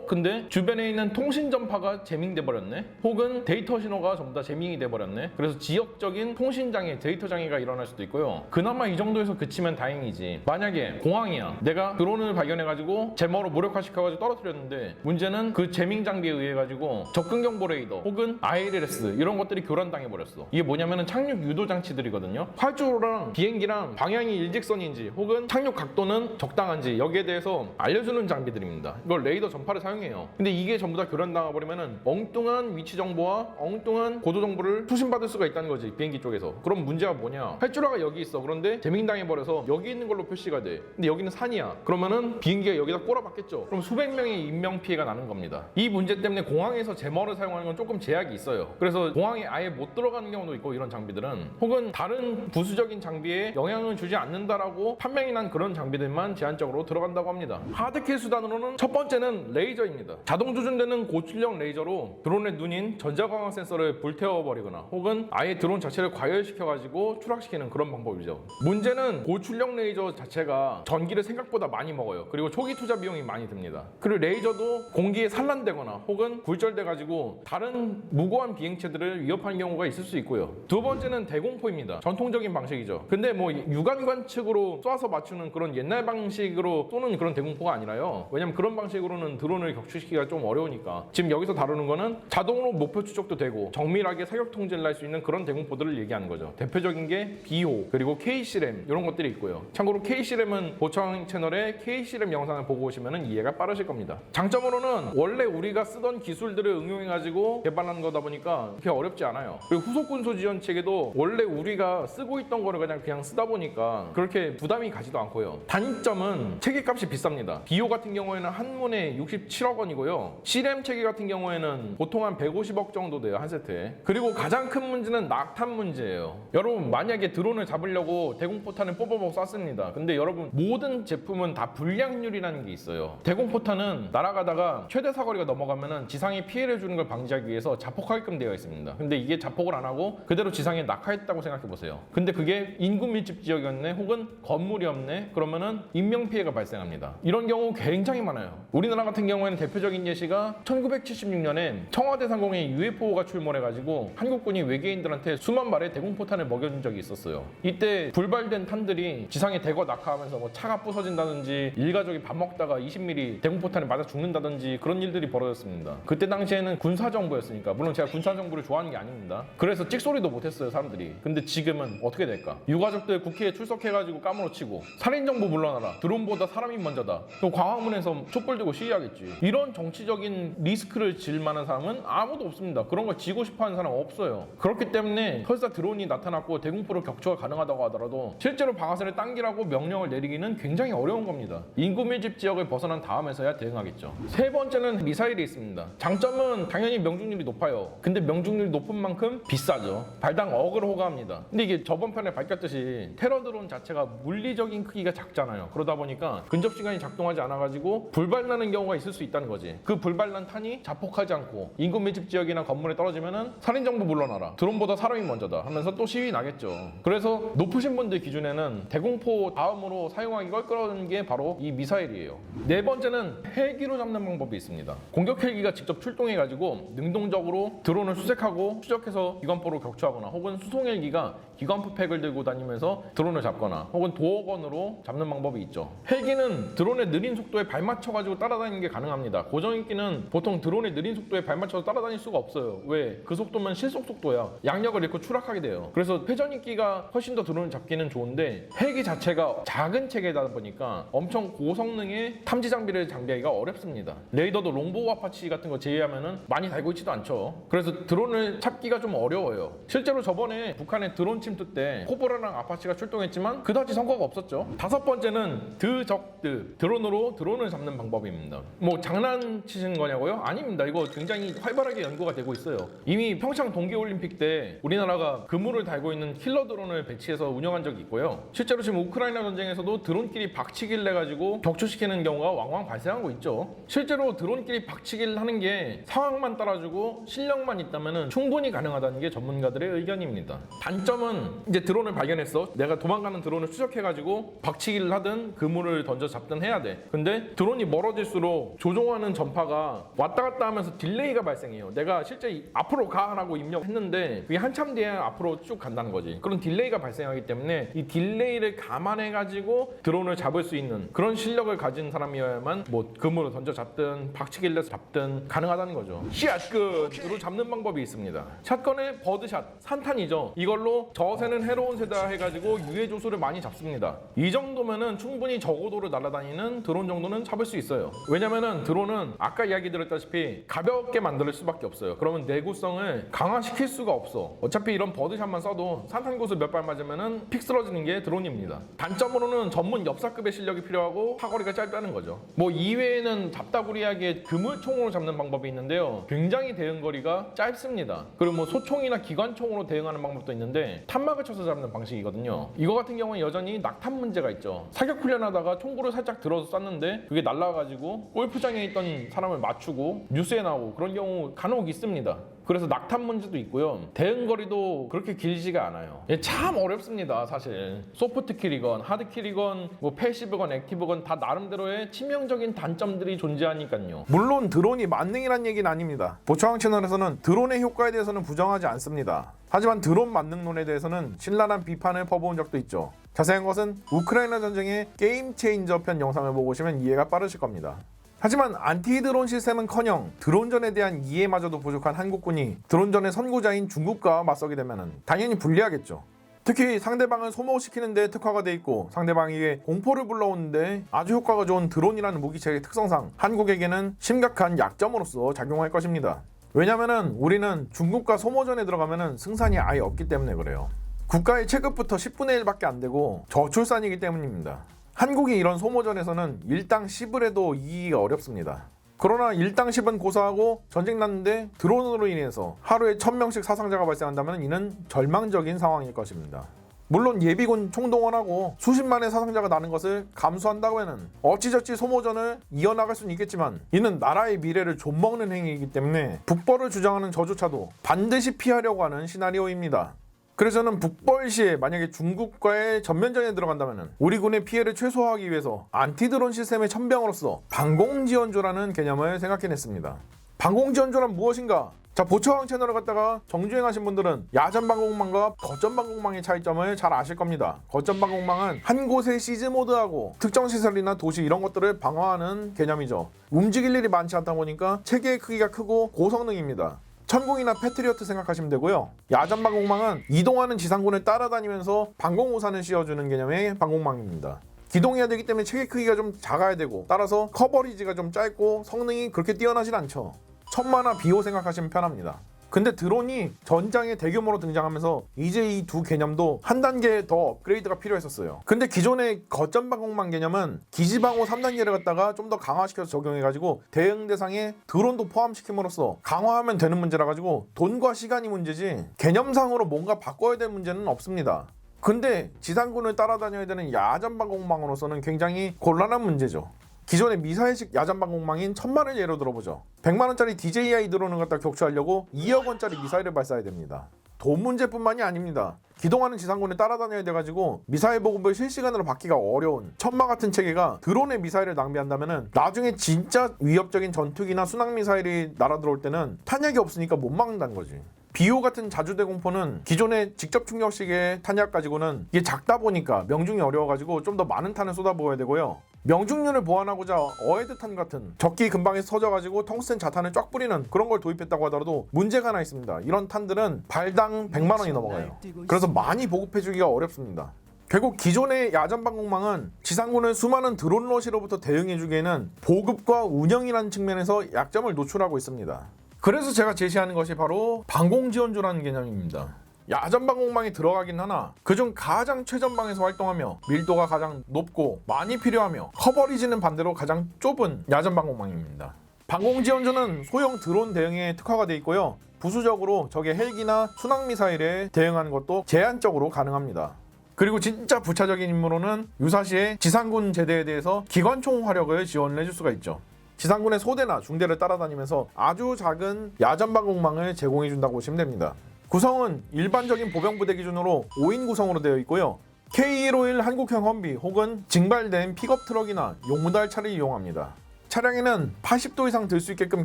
근데 주변에 있는 통신 전파가 재밍돼 버렸네? 혹은 데이터 신호가 전부 다 재밍이 돼 버렸네? 그래서 지역적인 통신 장애, 데이터 장애가 일어날 수도 있고요. 그나마 이 정도에서 그치면 다행이지. 만약에 공항이야. 내가 드론을 발견해가지고 제머로 무력화시켜가지고 떨어뜨렸는데, 문제는 그 재밍 장비에 의해가지고 접근 경보 레이더 혹은 ILS 이런 것들이 교란당해버렸어. 이게 뭐냐면은 착륙 유도 장치들이거든요. 활주로랑 비행기랑 방향이 일직선인지 혹은 착륙 각도는 적당한지 여기에 대해서 알려주는 장비들입니다. 이걸 레이더 전파를 사용해요. 근데 이게 전부 다 교란당해버리면은 엉뚱한 위치 정보와 엉뚱한 고도 정보를 수신받을 수가 있다는 거지, 비행기 쪽에서. 그럼 문제가 뭐냐? 활주로가 여기 있어. 그런데 재밍당해버려서 여기 있는 걸로 표시가 돼. 근데 여기는 산이야. 그러면은 비행기가 여기다 꼬라박겠죠. 그럼 수백 명의 인명 피해가 나는 겁니다. 이 문제 때문에 공항에서 제머를 사용하는 건 조금 제약이 있어요. 그래서 공항에 아예 못 들어가는 경우도 있고, 이런 장비들은 혹은 다른 부수적인 장비에 영향을 주지 않는다라고 판명이 난 그런 장비들만 제한적으로 들어간다고 합니다. 하드킬 수단으로는 첫 번째는 레이저입니다. 자동 조준되는 고출력 레이저로 드론의 눈인 전자광학 센서를 불태워버리거나 혹은 아예 드론 자체를 과열시켜가지고 추락시키는 그런 방법이죠. 문제는 고출력 대용량 레이저 자체가 전기를 생각보다 많이 먹어요. 그리고 초기 투자 비용이 많이 듭니다. 그리고 레이저도 공기에 산란되거나 혹은 굴절돼가지고 다른 무고한 비행체들을 위협하는 경우가 있을 수 있고요. 두 번째는 대공포입니다. 전통적인 방식이죠. 근데 뭐 유관 관측으로 쏴서 맞추는 그런 옛날 방식으로 쏘는 그런 대공포가 아니라요. 왜냐면 그런 방식으로는 드론을 격추시키기가 좀 어려우니까. 지금 여기서 다루는 거는 자동으로 목표 추적도 되고 정밀하게 사격 통제를 할 수 있는 그런 대공포들을 얘기하는 거죠. 대표적인 게 비호 그리고 KC램 이런 것들이 있고요. 참고로 KC램은 보청 채널에 KC램 영상을 보고 오시면 이해가 빠르실 겁니다. 장점으로는 원래 우리가 쓰던 기술들을 응용해가지고 개발하는 거다 보니까 그렇게 어렵지 않아요. 그리고 후속 군소 지원 체계도 원래 우리가 쓰고 있던 거를 그냥 쓰다 보니까 그렇게 부담이 가지도 않고요. 단점은 체계값이 비쌉니다. 비호 같은 경우에는 한 문에 67억 원이고요. C램 체계 같은 경우에는 보통 한 150억 정도 돼요, 한 세트에. 그리고 가장 큰 문제는 낙탄 문제예요. 여러분 만약에 드론을 잡으려고 대공포탄을 뽑아보고 쐈습니다. 근데 여러분 모든 제품은 다 불량률이라는 게 있어요. 대공포탄은 날아가다가 최대 사거리가 넘어가면은 지상에 피해를 주는 걸 방지하기 위해서 자폭하게끔 되어 있습니다. 근데 이게 자폭을 안 하고 그대로 지상에 낙하했다고 생각해 보세요. 근데 그게 인구 밀집 지역이었네 혹은 건물이 없네 그러면은 인명 피해가 발생합니다. 이런 경우 굉장히 많아요. 우리나라 같은 경우에는 대표적인 예시가 1976년에 청와대 상공에 UFO가 출몰해가지고 한국군이 외계인들한테 수만 발의 대공포탄을 먹여준 적이 있었어요. 이때 불발된 탄들이 지상에 대거 낙하하면서 뭐 차가 부서진다든지 일가족이 밥 먹다가 20mm 대공포탄에 맞아 죽는다든지 그런 일들이 벌어졌습니다. 그때 당시에는 군사정부였으니까 물론 제가 군사정부를 좋아하는 게 아닙니다. 그래서 찍소리도 못했어요 사람들이. 근데 지금은 어떻게 될까? 유가족들 국회에 출석해가지고 까무러치고 살인정부 물러나라 드론보다 사람이 먼저다 또 광화문에서 촛불 들고 시위하겠지. 이런 정치적인 리스크를 질 만한 사람은 아무도 없습니다. 그런 걸 지고 싶어하는 사람 없어요. 그렇기 때문에 설사 드론이 나타났고 대공포로 격추가 가능하다고 하더라도 실제로 방아쇠를 당기라고 명령을 내리기는 굉장히 어려운 겁니다. 인구 밀집 지역을 벗어난 다음에서야 대응하겠죠. 세 번째는 미사일이 있습니다. 장점은 당연히 명중률이 높아요. 근데 명중률이 높은 만큼 비싸죠. 발당 억을 호가합니다. 근데 이게 저번 편에 밝혔듯이 테러 드론 자체가 물리적인 크기가 작잖아요. 그러다 보니까 근접 시간이 작동하지 않아가지고 불발나는 경우가 있을 수 있다는 거지. 그 불발난 탄이 자폭하지 않고 인구 밀집 지역이나 건물에 떨어지면은 살인정부 물러나라 드론보다 사람이 먼저다 하면서 또 시위 나겠죠. 그래서 높으신 분들 기준에는 대공포 다음으로 사용하기 껄끄러운 게 바로 이 미사일이에요. 네 번째는 헬기로 잡는 방법이 있습니다. 공격 헬기가 직접 출동해가지고 능동적으로 드론을 수색하고 추적해서 기관포로 격추하거나 혹은 수송 헬기가 기관포 팩을 들고 다니면서 드론을 잡거나 혹은 도어건으로 잡는 방법이 있죠. 헬기는 드론의 느린 속도에 발맞춰가지고 따라다니는 게 가능합니다. 고정익기는 보통 드론의 느린 속도에 발맞춰서 따라다닐 수가 없어요. 왜? 그 속도면 실속 속도야. 양력을 잃고 추락하게 돼요. 그래서 회전익기가 훨씬 더 드론을 잡기는 좋은데 헬기 자체가 작은 체계다 보니까 엄청 고성능의 탐지 장비를 장비하기가 어렵습니다. 레이더도 롱보우 아파치 같은 거 제외하면은 많이 달고 있지도 않죠. 그래서 드론을 찾기가 좀 어려워요. 실제로 저번에 북한의 드론 침투 때 코브라랑 아파치가 출동했지만 그다지 성과가 없었죠. 다섯 번째는 드적드 드론으로 드론을 잡는 방법입니다. 뭐 장난치시는 거냐고요? 아닙니다. 이거 굉장히 활발하게 연구가 되고 있어요. 이미 평창 동계올림픽 때 우리나라가 그물을 달고 있는 킬러 드론을 배치해서 운영한 적이 있고요. 실제로 지금 우크라이나 전쟁에서도 드론끼리 박치기를 해가지고 격추시키는 경우가 왕왕 발생하고 있죠. 실제로 드론끼리 박치기를 하는 게 상황만 따라주고 실력만 있다면 충분히 가능하다는 게 전문가들의 의견입니다. 단점은 이제 드론을 발견했어. 내가 도망가는 드론을 추적해가지고 박치기를 하든 그물을 던져 잡든 해야 돼. 근데 드론이 멀어질수록 조종하는 전파가 왔다 갔다 하면서 딜레이가 발생해요. 내가 실제 앞으로 가라고 입력했는데 그게 한참 뒤에 앞으로 쭉 간다는 거지. 그런 딜레이가 발생하기 때문에 이 딜레이를 감안해가지고 드론을 잡을 수 있는 그런 실력을 가진 사람이어야만 뭐 그물을 던져 잡든 박치기를 해서 잡든 가능하다는 거죠. 샷건으로 잡는 방법이 있습니다. 샷건의 버드샷, 산탄이죠. 이걸로 저새는 해로운 새다 해가지고 유해 조수를 많이 잡습니다. 이 정도면은 충분히 저고도를 날아다니는 드론 정도는 잡을 수 있어요. 왜냐면은 드론은 아까 이야기 드렸다시피 가볍게 만들 수밖에 없어요. 그러면 내구성을 강화시킬 수가 없어. 어차피 이런 버드샷만 써도 산탄고수 몇 발 맞으면은 픽 쓰러지는 게 드론입니다. 단점으로는 전문 엽사급의 실력이 필요하고 사거리가 짧다는 거죠. 뭐 이외에는 잡다구리하게 그물총으로 잡는 방법이 있는데요. 굉장히 대응거리가 짧습니다. 그리고 뭐 소총이나 기관총으로 대응하는 방법도 있는데 탄막을 쳐서 잡는 방식이거든요. 이거 같은 경우는 여전히 낙탄 문제가 있죠. 사격 훈련하다가 총구를 살짝 들어서 쐈는데 그게 날아가지고 골프장에 있던 사람을 맞추고 뉴스에 나오고 그런 경우 간혹 있습니다. 그래서 낙탄 문제도 있고요. 대응거리도 그렇게 길지가 않아요. 참 어렵습니다, 사실. 소프트킬이건 하드킬이건 뭐 패시브건 액티브건 다 나름대로의 치명적인 단점들이 존재하니까요. 물론 드론이 만능이란 얘기는 아닙니다. 보초왕 채널에서는 드론의 효과에 대해서는 부정하지 않습니다. 하지만 드론 만능론에 대해서는 신랄한 비판을 퍼부은 적도 있죠. 자세한 것은 우크라이나 전쟁의 게임 체인저 편 영상을 보고 오시면 이해가 빠르실 겁니다. 하지만 안티드론 시스템은커녕 드론전에 대한 이해마저도 부족한 한국군이 드론전의 선구자인 중국과 맞서게 되면 당연히 불리하겠죠. 특히 상대방을 소모시키는 데 특화가 돼 있고 상대방에게 공포를 불러오는데 아주 효과가 좋은 드론이라는 무기체의 특성상 한국에게는 심각한 약점으로서 작용할 것입니다. 왜냐면은 우리는 중국과 소모전에 들어가면은 승산이 아예 없기 때문에 그래요. 국가의 체급부터 10분의 1밖에 안 되고 저출산이기 때문입니다. 한국이 이런 소모전에서는 일당 10을 해도 이기기가 어렵습니다. 그러나 일당 10은 고사하고 전쟁 났는데 드론으로 인해서 하루에 1000명씩 사상자가 발생한다면 이는 절망적인 상황일 것입니다. 물론 예비군 총동원하고 수십만의 사상자가 나는 것을 감수한다고 하면 어찌저찌 소모전을 이어나갈 수는 있겠지만 이는 나라의 미래를 좀먹는 행위이기 때문에 북벌을 주장하는 저조차도 반드시 피하려고 하는 시나리오입니다. 그래서 저는 북벌 시에 만약에 중국과의 전면전에 들어간다면 우리 군의 피해를 최소화하기 위해서 안티드론 시스템의 천병으로서 방공지원조라는 개념을 생각해냈습니다. 방공지원조란 무엇인가? 자, 보초왕 채널을 갖다가 정주행하신 분들은 야전방공망과 거점방공망의 차이점을 잘 아실 겁니다. 거점방공망은 한 곳의 시즈 모드하고 특정 시설이나 도시 이런 것들을 방어하는 개념이죠. 움직일 일이 많지 않다 보니까 체계의 크기가 크고 고성능입니다. 천궁이나 패트리어트 생각하시면 되고요. 야전방공망은 이동하는 지상군을 따라다니면서 방공우산을 씌워주는 개념의 방공망입니다. 기동해야 되기 때문에 체계 크기가 좀 작아야 되고 따라서 커버리지가 좀 짧고 성능이 그렇게 뛰어나진 않죠. 천마나 비호 생각하시면 편합니다. 근데 드론이 전장에 대규모로 등장하면서 이제 이 두 개념도 한 단계 더 업그레이드가 필요했었어요. 근데 기존의 거점 방공망 개념은 기지방호 3단계를 갖다가 좀 더 강화시켜서 적용해가지고 대응 대상에 드론도 포함시킴으로써 강화하면 되는 문제라 가지고 돈과 시간이 문제지 개념상으로 뭔가 바꿔야 될 문제는 없습니다. 근데 지상군을 따라다녀야 되는 야전 방공망으로서는 굉장히 곤란한 문제죠. 기존의 미사일식 야전방공망인 1000만을 예로 들어보죠. 100만원짜리 DJI 드론을 갖다 격추하려고 2억원짜리 미사일을 발사해야 됩니다. 돈 문제뿐만이 아닙니다. 기동하는 지상군을 따라다녀야 돼가지고 미사일 보급을 실시간으로 받기가 어려운 천마 같은 체계가 드론의 미사일을 낭비한다면 나중에 진짜 위협적인 전투기나 순항미사일이 날아들어올 때는 탄약이 없으니까 못 막는다는 거지. 비호 같은 자주대 공포는 기존의 직접 충격식의 탄약 가지고는 이게 작다 보니까 명중이 어려워가지고 좀 더 많은 탄을 쏟아부어야 되고요. 명중률을 보완하고자 어헤드탄 같은 적기 근방에서 터져가지고 텅스텐 자탄을 쫙 뿌리는 그런 걸 도입했다고 하더라도 문제가 하나 있습니다. 이런 탄들은 발당 100만원이 넘어가요. 그래서 많이 보급해주기가 어렵습니다. 결국 기존의 야전방공망은 지상군을 수많은 드론러시로부터 대응해주기에는 보급과 운영이라는 측면에서 약점을 노출하고 있습니다. 그래서 제가 제시하는 것이 바로 방공지원조라는 개념입니다. 야전방공망이 들어가긴 하나 그중 가장 최전방에서 활동하며 밀도가 가장 높고 많이 필요하며 커버리지는 반대로 가장 좁은 야전방공망입니다. 방공지원조는 소형 드론 대응에 특화가 되어 있고요. 부수적으로 적의 헬기나 순항미사일에 대응하는 것도 제한적으로 가능합니다. 그리고 진짜 부차적인 임무로는 유사시에 지상군 제대에 대해서 기관총 화력을 지원을 해줄 수가 있죠. 지상군의 소대나 중대를 따라다니면서 아주 작은 야전방공망을 제공해준다고 보시면 됩니다. 구성은 일반적인 보병부대 기준으로 5인 구성으로 되어 있고요. K151 한국형 험비 혹은 징발된 픽업 트럭이나 용무달차를 이용합니다. 차량에는 80도 이상 들 수 있게끔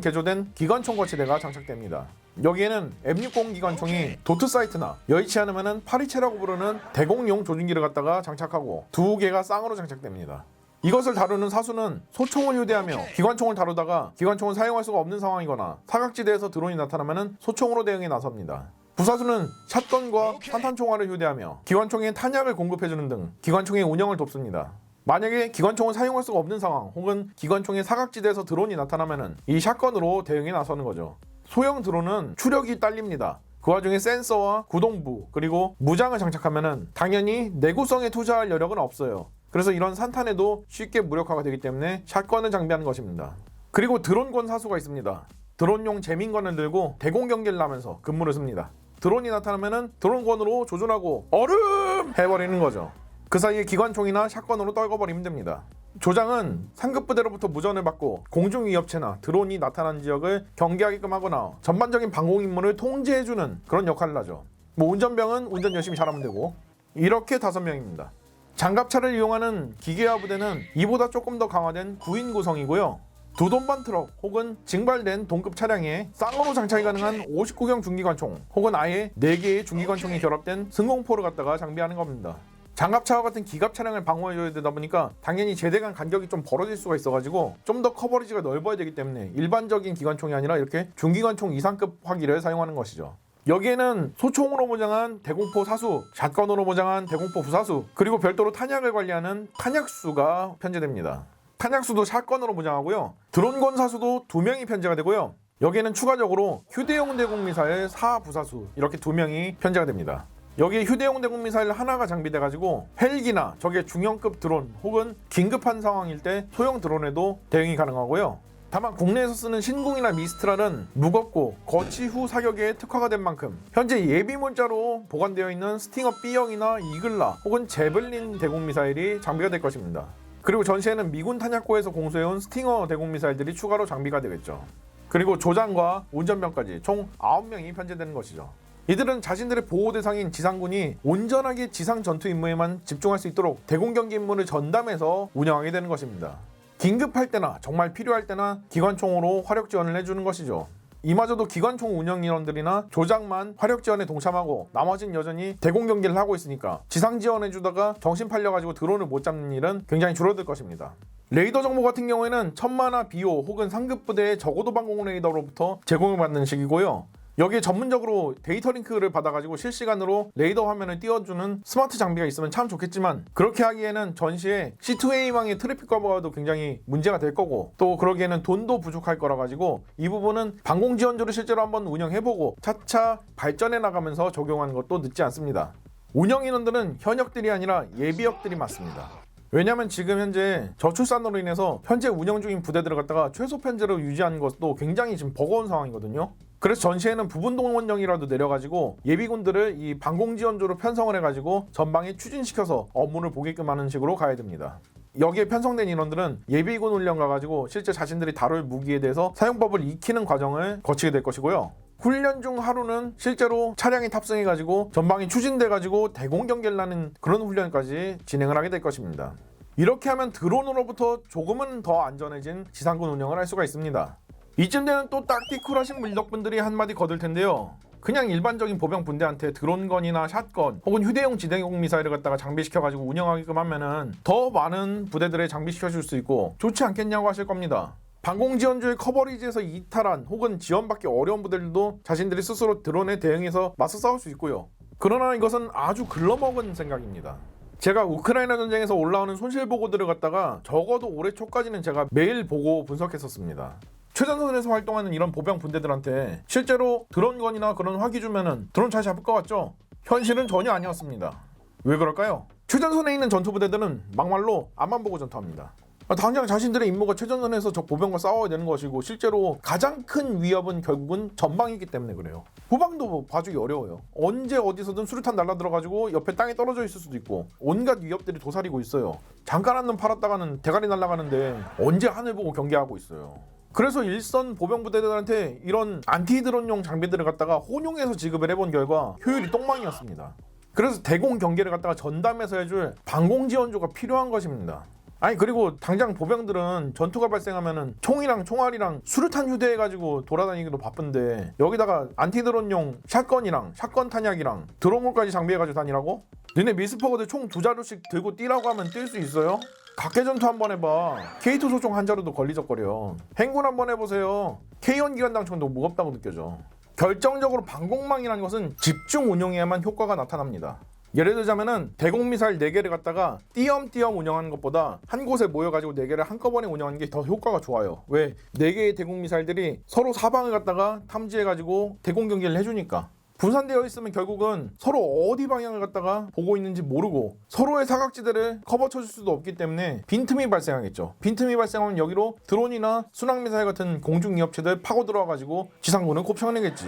개조된 기관총 거치대가 장착됩니다. 여기에는 M60 기관총이 도트 사이트나 여의치 않으면 파리체라고 부르는 대공용 조준기를 갖다가 장착하고 2개가 쌍으로 장착됩니다. 이것을 다루는 사수는 소총을 휴대하며 기관총을 다루다가 기관총을 사용할 수가 없는 상황이거나 사각지대에서 드론이 나타나면 소총으로 대응에 나섭니다. 부사수는 샷건과 산탄총알을 휴대하며 기관총에 탄약을 공급해주는 등 기관총의 운영을 돕습니다. 만약에 기관총을 사용할 수가 없는 상황 혹은 기관총의 사각지대에서 드론이 나타나면 이 샷건으로 대응에 나서는 거죠. 소형 드론은 추력이 딸립니다. 그 와중에 센서와 구동부 그리고 무장을 장착하면 당연히 내구성에 투자할 여력은 없어요. 그래서 이런 산탄에도 쉽게 무력화가 되기 때문에 샷건을 장비하는 것입니다. 그리고 드론권 사수가 있습니다. 드론용 재민건을 들고 대공 경계를 하면서 근무를 씁니다. 드론이 나타나면 드론권으로 조준하고 얼음! 해버리는 거죠. 그 사이에 기관총이나 샷건으로 떨궈버리면 됩니다. 조장은 상급 부대로부터 무전을 받고 공중 위협체나 드론이 나타난 지역을 경계하게끔 하거나 전반적인 방공 임무를 통제해주는 그런 역할을 하죠. 뭐 운전병은 운전 열심히 잘하면 되고, 이렇게 5명입니다. 장갑차를 이용하는 기계화 부대는 이보다 조금 더 강화된 9인 구성이고요. 두 돈반 트럭 혹은 징발된 동급 차량에 쌍으로 장착이 가능한 59경 중기관총 혹은 아예 4개의 중기관총이 결합된 승공포를 갖다가 장비하는 겁니다. 장갑차와 같은 기갑 차량을 방어해줘야 되다 보니까 당연히 제대 간 간격이 좀 벌어질 수가 있어가지고 좀 더 커버리지가 넓어야 되기 때문에 일반적인 기관총이 아니라 이렇게 중기관총 이상급 화기를 사용하는 것이죠. 여기에는 소총으로 무장한 대공포 사수, 샷건으로 무장한 대공포 부사수, 그리고 별도로 탄약을 관리하는 탄약수가 편제됩니다. 탄약수도 샷건으로 무장하고요. 드론건 사수도 2명이 편제가 되고요. 여기에는 추가적으로 휴대용 대공 미사일 4부사수 이렇게 2명이 편제가 됩니다. 여기에 휴대용 대공 미사일 하나가 장비돼가지고 헬기나 적의 중형급 드론 혹은 긴급한 상황일 때 소형 드론에도 대응이 가능하고요. 다만 국내에서 쓰는 신궁이나 미스트랄은 무겁고 거치 후 사격에 특화가 된 만큼 현재 예비 문자로 보관되어 있는 스팅어 B형이나 이글라 혹은 제블린 대공 미사일이 장비가 될 것입니다. 그리고 전시에는 미군 탄약고에서 공수해온 스팅어 대공 미사일들이 추가로 장비가 되겠죠. 그리고 조장과 운전병까지 총 9명이 편제되는 것이죠. 이들은 자신들의 보호 대상인 지상군이 온전하게 지상 전투 임무에만 집중할 수 있도록 대공 경기 임무를 전담해서 운영하게 되는 것입니다. 긴급할 때나 정말 필요할 때나 기관총으로 화력 지원을 해주는 것이죠. 이마저도 기관총 운영 인원들이나 조장만 화력 지원에 동참하고 나머지는 여전히 대공 경기를 하고 있으니까 지상 지원해주다가 정신 팔려가지고 드론을 못 잡는 일은 굉장히 줄어들 것입니다. 레이더 정보 같은 경우에는 천마나 비오 혹은 상급 부대의 저고도 방공 레이더로부터 제공을 받는 식이고요. 여기에 전문적으로 데이터 링크를 받아가지고 실시간으로 레이더 화면을 띄워주는 스마트 장비가 있으면 참 좋겠지만 그렇게 하기에는 전시에 C2A망의 트래픽 커버도 굉장히 문제가 될 거고 또 그러기에는 돈도 부족할 거라 가지고 이 부분은 방공 지원조를 실제로 한번 운영해보고 차차 발전해 나가면서 적용하는 것도 늦지 않습니다. 운영 인원들은 현역들이 아니라 예비역들이 맞습니다. 왜냐하면 지금 현재 저출산으로 인해서 현재 운영 중인 부대들을 갖다가 최소 편제로 유지하는 것도 굉장히 지금 버거운 상황이거든요. 그래서 전시에는 부분 동원령이라도 내려가지고 예비군들을 이 방공지원조로 편성을 해가지고 전방에 추진시켜서 업무를 보게끔 하는 식으로 가야 됩니다. 여기에 편성된 인원들은 예비군 훈련 가가지고 실제 자신들이 다룰 무기에 대해서 사용법을 익히는 과정을 거치게 될 것이고요. 훈련 중 하루는 실제로 차량에 탑승해가지고 전방에 추진돼가지고 대공 경계를 하는 그런 훈련까지 진행을 하게 될 것입니다. 이렇게 하면 드론으로부터 조금은 더 안전해진 지상군 운영을 할 수가 있습니다. 이쯤 되면 또 딱히 쿨하신 물덕분들이 한마디 거둘 텐데요. 그냥 일반적인 보병 분대한테 드론건이나 샷건 혹은 휴대용 지대공 미사일을 갖다가 장비시켜가지고 운영하게끔 하면은 더 많은 부대들에 장비시켜줄 수 있고 좋지 않겠냐고 하실 겁니다. 방공지원조의 커버리지에서 이탈한 혹은 지원받기 어려운 부대들도 자신들이 스스로 드론에 대응해서 맞서 싸울 수 있고요. 그러나 이것은 아주 글러먹은 생각입니다. 제가 우크라이나 전쟁에서 올라오는 손실 보고들을 갖다가 적어도 올해 초까지는 제가 매일 보고 분석했었습니다. 최전선에서 활동하는 이런 보병 분대들한테 실제로 드론건이나 그런 화기 주면은 드론 잘 잡을 것 같죠? 현실은 전혀 아니었습니다. 왜 그럴까요? 최전선에 있는 전투부대들은 막말로 앞만 보고 전투합니다. 당장 자신들의 임무가 최전선에서 적 보병과 싸워야 되는 것이고 실제로 가장 큰 위협은 결국은 전방이기 때문에 그래요. 후방도 봐주기 어려워요. 언제 어디서든 수류탄 날라들어가지고 옆에 땅에 떨어져 있을 수도 있고 온갖 위협들이 도사리고 있어요. 잠깐 한 놈 팔았다가는 대가리 날아가는데 언제 하늘 보고 경계하고 있어요. 그래서 일선 보병 부대들한테 이런 안티드론용 장비들을 갖다가 혼용해서 지급을 해본 결과 효율이 똥망이었습니다. 그래서 대공 경계를 갖다가 전담해서 해줄 방공지원조가 필요한 것입니다. 아니 그리고 당장 보병들은 전투가 발생하면은 총이랑 총알이랑 수류탄 휴대해가지고 돌아다니기도 바쁜데 여기다가 안티드론용 샷건이랑 샷건 탄약이랑 드론물까지 장비해가지고 다니라고? 니네 미스퍼거들 총 2자루씩 들고 뛰라고 하면 뛸 수 있어요? 각계전투 한번 해봐. K2 소총 한 자루도 걸리적거려. 행군 한번 해보세요. K1 기관당총도 무겁다고 느껴져. 결정적으로 방공망이라는 것은 집중 운용해야만 효과가 나타납니다. 예를 들자면은 대공미사일 4개를 갖다가 띄엄띄엄 운영하는 것보다 한 곳에 모여가지고 4개를 한꺼번에 운영하는 게 더 효과가 좋아요. 왜? 4개의 대공미사일들이 서로 사방을 갖다가 탐지해가지고 대공 경기를 해주니까. 분산되어 있으면 결국은 서로 어디 방향을 갖다가 보고 있는지 모르고 서로의 사각지대를 커버 쳐줄 수도 없기 때문에 빈틈이 발생하겠죠. 빈틈이 발생하면 여기로 드론이나 순항미사일 같은 공중위협체들 파고 들어와가지고 지상군을 곱씹어내겠지.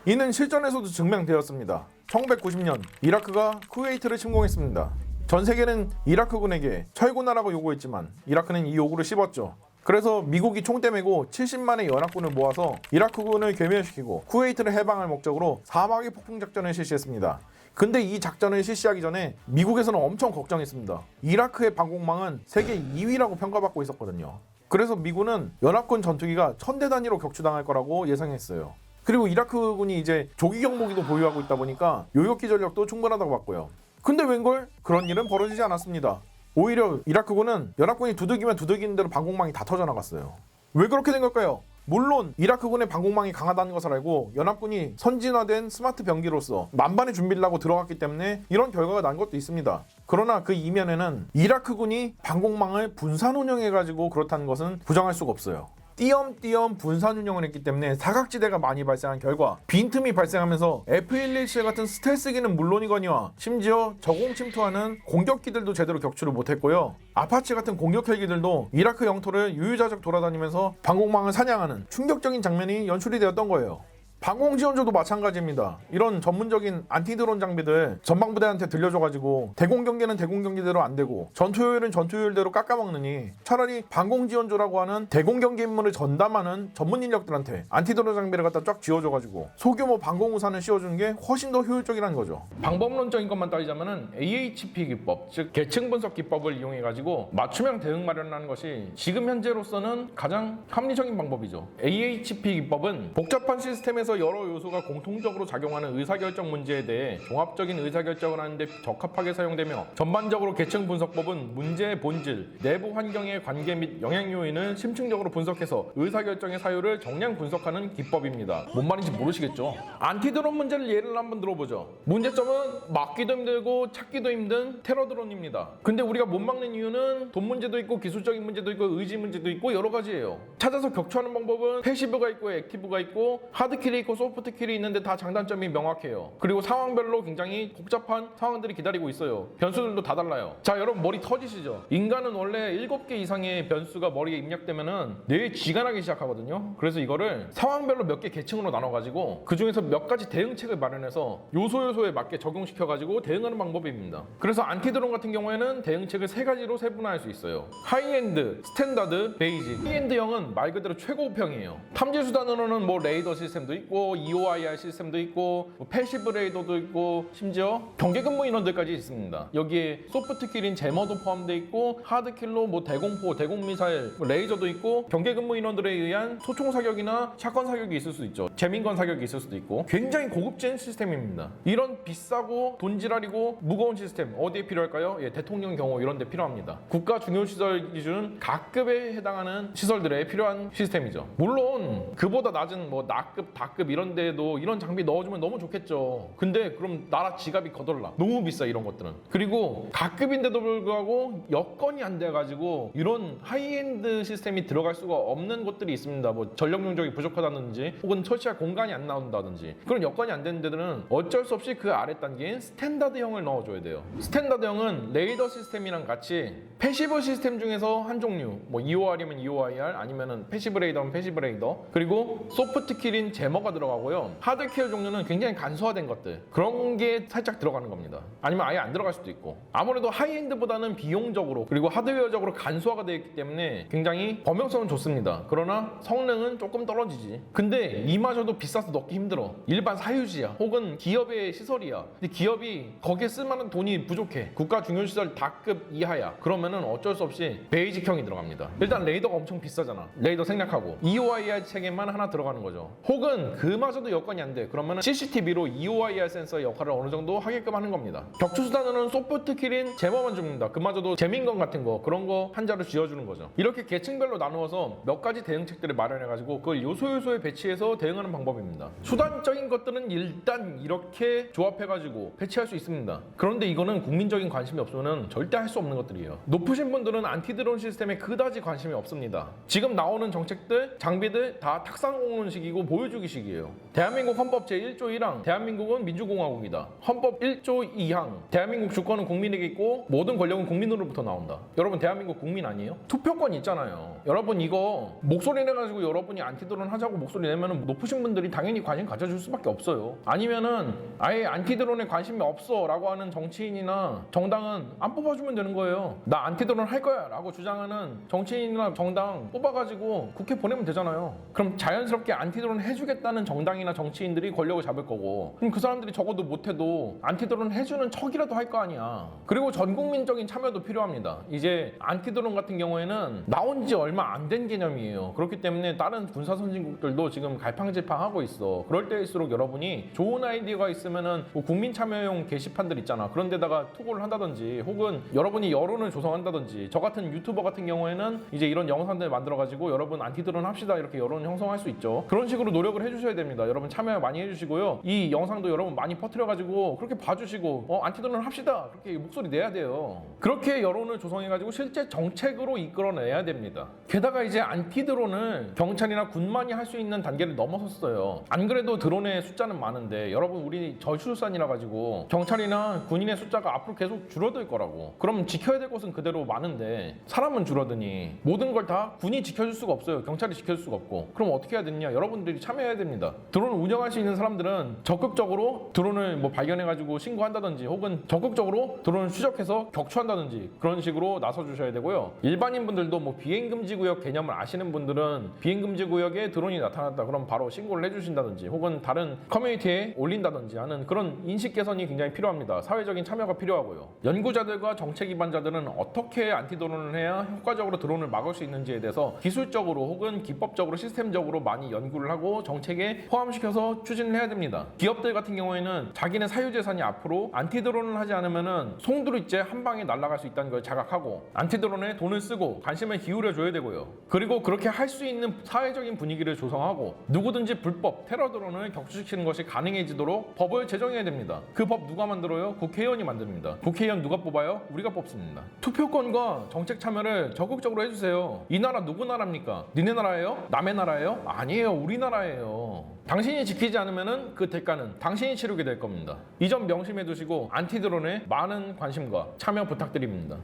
이는 실전에서도 증명되었습니다. 1990년 이라크가 쿠웨이트를 침공했습니다. 전 세계는 이라크군에게 철군하라고 요구했지만 이라크는 이 요구를 씹었죠. 그래서 미국이 총대 메고 70만의 연합군을 모아서 이라크군을 괴멸시키고 쿠웨이트를 해방할 목적으로 사막의 폭풍 작전을 실시했습니다. 근데 이 작전을 실시하기 전에 미국에서는 엄청 걱정했습니다. 이라크의 방공망은 세계 2위라고 평가받고 있었거든요. 그래서 미군은 연합군 전투기가 1000대 단위로 격추당할 거라고 예상했어요. 그리고 이라크군이 이제 조기 경보기도 보유하고 있다 보니까 요격기 전력도 충분하다고 봤고요. 근데 웬걸? 그런 일은 벌어지지 않았습니다. 오히려 이라크군은 연합군이 두들기면 두들기는 대로 방공망이 다 터져나갔어요. 왜 그렇게 된 걸까요? 물론 이라크군의 방공망이 강하다는 것을 알고 연합군이 선진화된 스마트 병기로서 만반의 준비를 하고 들어갔기 때문에 이런 결과가 난 것도 있습니다. 그러나 그 이면에는 이라크군이 방공망을 분산 운영해가지고 그렇다는 것은 부정할 수가 없어요. 띄엄띄엄 분산 운영을 했기 때문에 사각지대가 많이 발생한 결과 빈틈이 발생하면서 F-117 같은 스텔스기는 물론이거니와 심지어 저공 침투하는 공격기들도 제대로 격추를 못했고요. 아파치 같은 공격 헬기들도 이라크 영토를 유유자적 돌아다니면서 방공망을 사냥하는 충격적인 장면이 연출이 되었던 거예요. 방공지원조도 마찬가지입니다. 이런 전문적인 안티드론 장비들 전방부대한테 들려줘가지고 대공경계는 대공경계대로 안 되고 전투효율은 전투효율대로 깎아먹느니 차라리 방공지원조라고 하는 대공경계 임무를 전담하는 전문 인력들한테 안티드론 장비를 갖다 쫙 지어줘가지고 소규모 방공우산을 씌워주는 게 훨씬 더 효율적이라는 거죠. 방법론적인 것만 따지자면은 AHP 기법, 즉 계층 분석 기법을 이용해가지고 맞춤형 대응 마련하는 것이 지금 현재로서는 가장 합리적인 방법이죠. AHP 기법은 복잡한 시스템에서 여러 요소가 공통적으로 작용하는 의사결정 문제에 대해 종합적인 의사결정을 하는 데 적합하게 사용되며 전반적으로 계층 분석법은 문제의 본질, 내부 환경의 관계 및 영향 요인을 심층적으로 분석해서 의사결정의 사유를 정량 분석하는 기법입니다. 뭔 말인지 모르시겠죠? 안티드론 문제를 예를 한번 들어보죠. 문제점은 막기도 힘들고 찾기도 힘든 테러 드론입니다. 근데 우리가 못 막는 이유는 돈 문제도 있고 기술적인 문제도 있고 의지 문제도 있고 여러 가지예요. 찾아서 격추하는 방법은 패시브가 있고 액티브가 있고 하드킬이 있고 소프트킬이 있는데 다 장단점이 명확해요. 그리고 상황별로 굉장히 복잡한 상황들이 기다리고 있어요. 변수들도 다 달라요. 자, 여러분 머리 터지시죠? 인간은 원래 7개 이상의 변수가 머리에 입력되면은 뇌에 쥐가 나기 시작하거든요. 그래서 이거를 상황별로 몇 개 계층으로 나눠가지고 그 중에서 몇 가지 대응책을 마련해서 요소에 맞게 적용시켜가지고 대응하는 방법입니다. 그래서 안티드론 같은 경우에는 대응책을 3가지로 세분화할 수 있어요. 하이엔드, 스탠다드, 베이직. 하이엔드형은 말 그대로 최고급형이에요. 탐지 수단으로는 뭐 레이더 시스템도 있고 EOIR 시스템도 있고 패시브 레이더도 있고 심지어 경계근무 인원들까지 있습니다. 여기에 소프트킬인 제머도 포함되어 있고 하드킬로 뭐 대공포, 대공미사일, 레이저도 있고 경계근무 인원들에 의한 소총 사격이나 샷건 사격이 있을 수도 있죠. 재민건 사격이 있을 수도 있고 굉장히 고급진 시스템입니다. 이런 비싸고 돈지랄이고 무거운 시스템 어디에 필요할까요? 예, 대통령 경호 이런 데 필요합니다. 국가 중요시설 기준 각급에 해당하는 시설들에 필요한 시스템이죠. 물론 그보다 낮은 뭐 나급, 다급 이런 데에도 이런 장비 넣어주면 너무 좋겠죠. 근데 그럼 나라 지갑이 거덜나. 너무 비싸 이런 것들은. 그리고 각급인데도 불구하고 여건이 안 돼가지고 이런 하이엔드 시스템이 들어갈 수가 없는 곳들이 있습니다. 뭐 전력 용적이 부족하다든지 혹은 설치할 공간이 안 나온다든지 그런 여건이 안 되는 데들은 어쩔 수 없이 그 아래 단계인 스탠다드형을 넣어줘야 돼요. 스탠다드형은 레이더 시스템이랑 같이 패시브 시스템 중에서 한 종류, 뭐 EOR이면 EOIR 아니면은 패시브 레이더면 패시브 레이더, 그리고 소프트킬인 제머가 들어가고요. 하드킬 종류는 굉장히 간소화된 것들, 그런 게 살짝 들어가는 겁니다. 아니면 아예 안 들어갈 수도 있고. 아무래도 하이엔드보다는 비용적으로 그리고 하드웨어적으로 간소화가 되어 있기 때문에 굉장히 범용성은 좋습니다. 그러나 성능은 조금 떨어지지. 근데 이마저도 비싸서 넣기 힘들어. 일반 사유지야 혹은 기업의 시설이야. 근데 기업이 거기에 쓸만한 돈이 부족해. 국가 중요시설 다급 이하야. 그러면은 어쩔 수 없이 베이직형이 들어갑니다. 일단 레이더가 엄청 비싸잖아. 레이더 생략하고 EOIR 체계만 하나 들어가는 거죠. 혹은 그마저도 여건이 안 돼. 그러면 CCTV로 EOIR 센서의 역할을 어느 정도 하게끔 하는 겁니다. 격추수단으로는 소프트킬인 제머만 줍니다. 그마저도 재민건 같은 거 그런 거 한자로 지어주는 거죠. 이렇게 계층별로 나누어서 몇 가지 대응책들을 마련해가지고 그걸 요소에 배치해서 대응하는 방법입니다. 수단적인 것들은 일단 이렇게 조합해가지고 배치할 수 있습니다. 그런데 이거는 국민적인 관심이 없으면 절대 할 수 없는 것들이에요. 높으신 분들은 안티드론 시스템에 그다지 관심이 없습니다. 지금 나오는 정책들, 장비들 다 탁상 공론식이고 보여주기식 의식이에요. 대한민국 헌법 제1조 1항 대한민국은 민주공화국이다. 헌법 1조 2항 대한민국 주권은 국민에게 있고 모든 권력은 국민으로부터 나온다. 여러분 대한민국 국민 아니에요? 투표권 있잖아요. 여러분 이거 목소리 내가지고 여러분이 안티드론 하자고 목소리 내면 높으신 분들이 당연히 관심 가져줄 수밖에 없어요. 아니면은 아예 안티드론에 관심이 없어 라고 하는 정치인이나 정당은 안 뽑아주면 되는 거예요. 나 안티드론 할 거야 라고 주장하는 정치인이나 정당 뽑아가지고 국회 보내면 되잖아요. 그럼 자연스럽게 안티드론 해주겠다는 정당이나 정치인들이 권력을 잡을 거고, 그럼 그 사람들이 적어도 못해도 안티드론 해주는 척이라도 할 거 아니야. 그리고 전국민적인 참여도 필요합니다. 이제 안티드론 같은 경우에는 나온 지 얼마 안 된 개념이에요. 그렇기 때문에 다른 군사 선진국들도 지금 갈팡질팡하고 있어. 그럴 때일수록 여러분이 좋은 아이디어가 있으면은 뭐 국민 참여용 게시판들 있잖아. 그런 데다가 투고를 한다든지, 혹은 여러분이 여론을 조성한다든지, 저 같은 유튜버 같은 경우에는 이제 이런 영상들 만들어가지고 여러분 안티드론 합시다 이렇게 여론 형성할 수 있죠. 그런 식으로 노력을 해주셔야 됩니다. 여러분 참여 많이 해주시고요. 이 영상도 여러분 많이 퍼뜨려가지고 그렇게 봐주시고 안티드론 합시다 그렇게 목소리 내야 돼요. 그렇게 여론을 조성해가지고 실제 정책으로 이끌어내야 됩니다. 게다가 이제 안티드론을 경찰이나 군만이 할 수 있는 단계를 넘어섰어요. 안 그래도 드론의 숫자는 많은데 여러분 우리 저출산이라 가지고 경찰이나 군인의 숫자가 앞으로 계속 줄어들 거라고. 그럼 지켜야 될 것은 그대로 많은데 사람은 줄어드니 모든 걸 다 군이 지켜줄 수가 없어요. 경찰이 지켜줄 수가 없고. 그럼 어떻게 해야 되느냐? 여러분들이 참여해야 됩니다. 드론을 운영할 수 있는 사람들은 적극적으로 드론을 뭐 발견해가지고 신고한다든지, 혹은 적극적으로 드론을 추적해서 격추한다든지 그런 식으로 나서주셔야 되고요. 일반인 분들도 뭐 비행금지구역 개념을 아시는 분들은 비행금지구역에 드론이 나타났다 그럼 바로 신고를 해주신다든지, 혹은 다른 커뮤니티에 올린다든지 하는 그런 인식 개선이 굉장히 필요합니다. 사회적인 참여가 필요하고요. 연구자들과 정책 기반자들은 어떻게 안티드론을 해야 효과적으로 드론을 막을 수 있는지에 대해서 기술적으로 혹은 기법적으로 시스템적으로 많이 연구를 하고 정책에 포함시켜서 추진을 해야 됩니다. 기업들 같은 경우에는 자기네 사유재산이 앞으로 안티드론을 하지 않으면은 송두리째 한 방에 날아갈 수 있다는 걸 자각하고 안티드론에 돈을 쓰고 관심을 기울여 줘야 되고요. 그리고 그렇게 할 수 있는 사회적인 분위기를 조성하고 누구든지 불법 테러 드론을 격추시키는 것이 가능해지도록 법을 제정해야 됩니다. 그 법 누가 만들어요? 국회의원이 만듭니다. 국회의원 누가 뽑아요? 우리가 뽑습니다. 투표권과 정책 참여를 적극적으로 해주세요. 이 나라 누구 나라입니까? 니네 나라예요? 남의 나라예요? 아니에요. 우리나라예요. 당신이 지키지 않으면 그 대가는 당신이 치르게 될 겁니다. 이 점 명심해 두시고 안티드론에 많은 관심과 참여 부탁드립니다.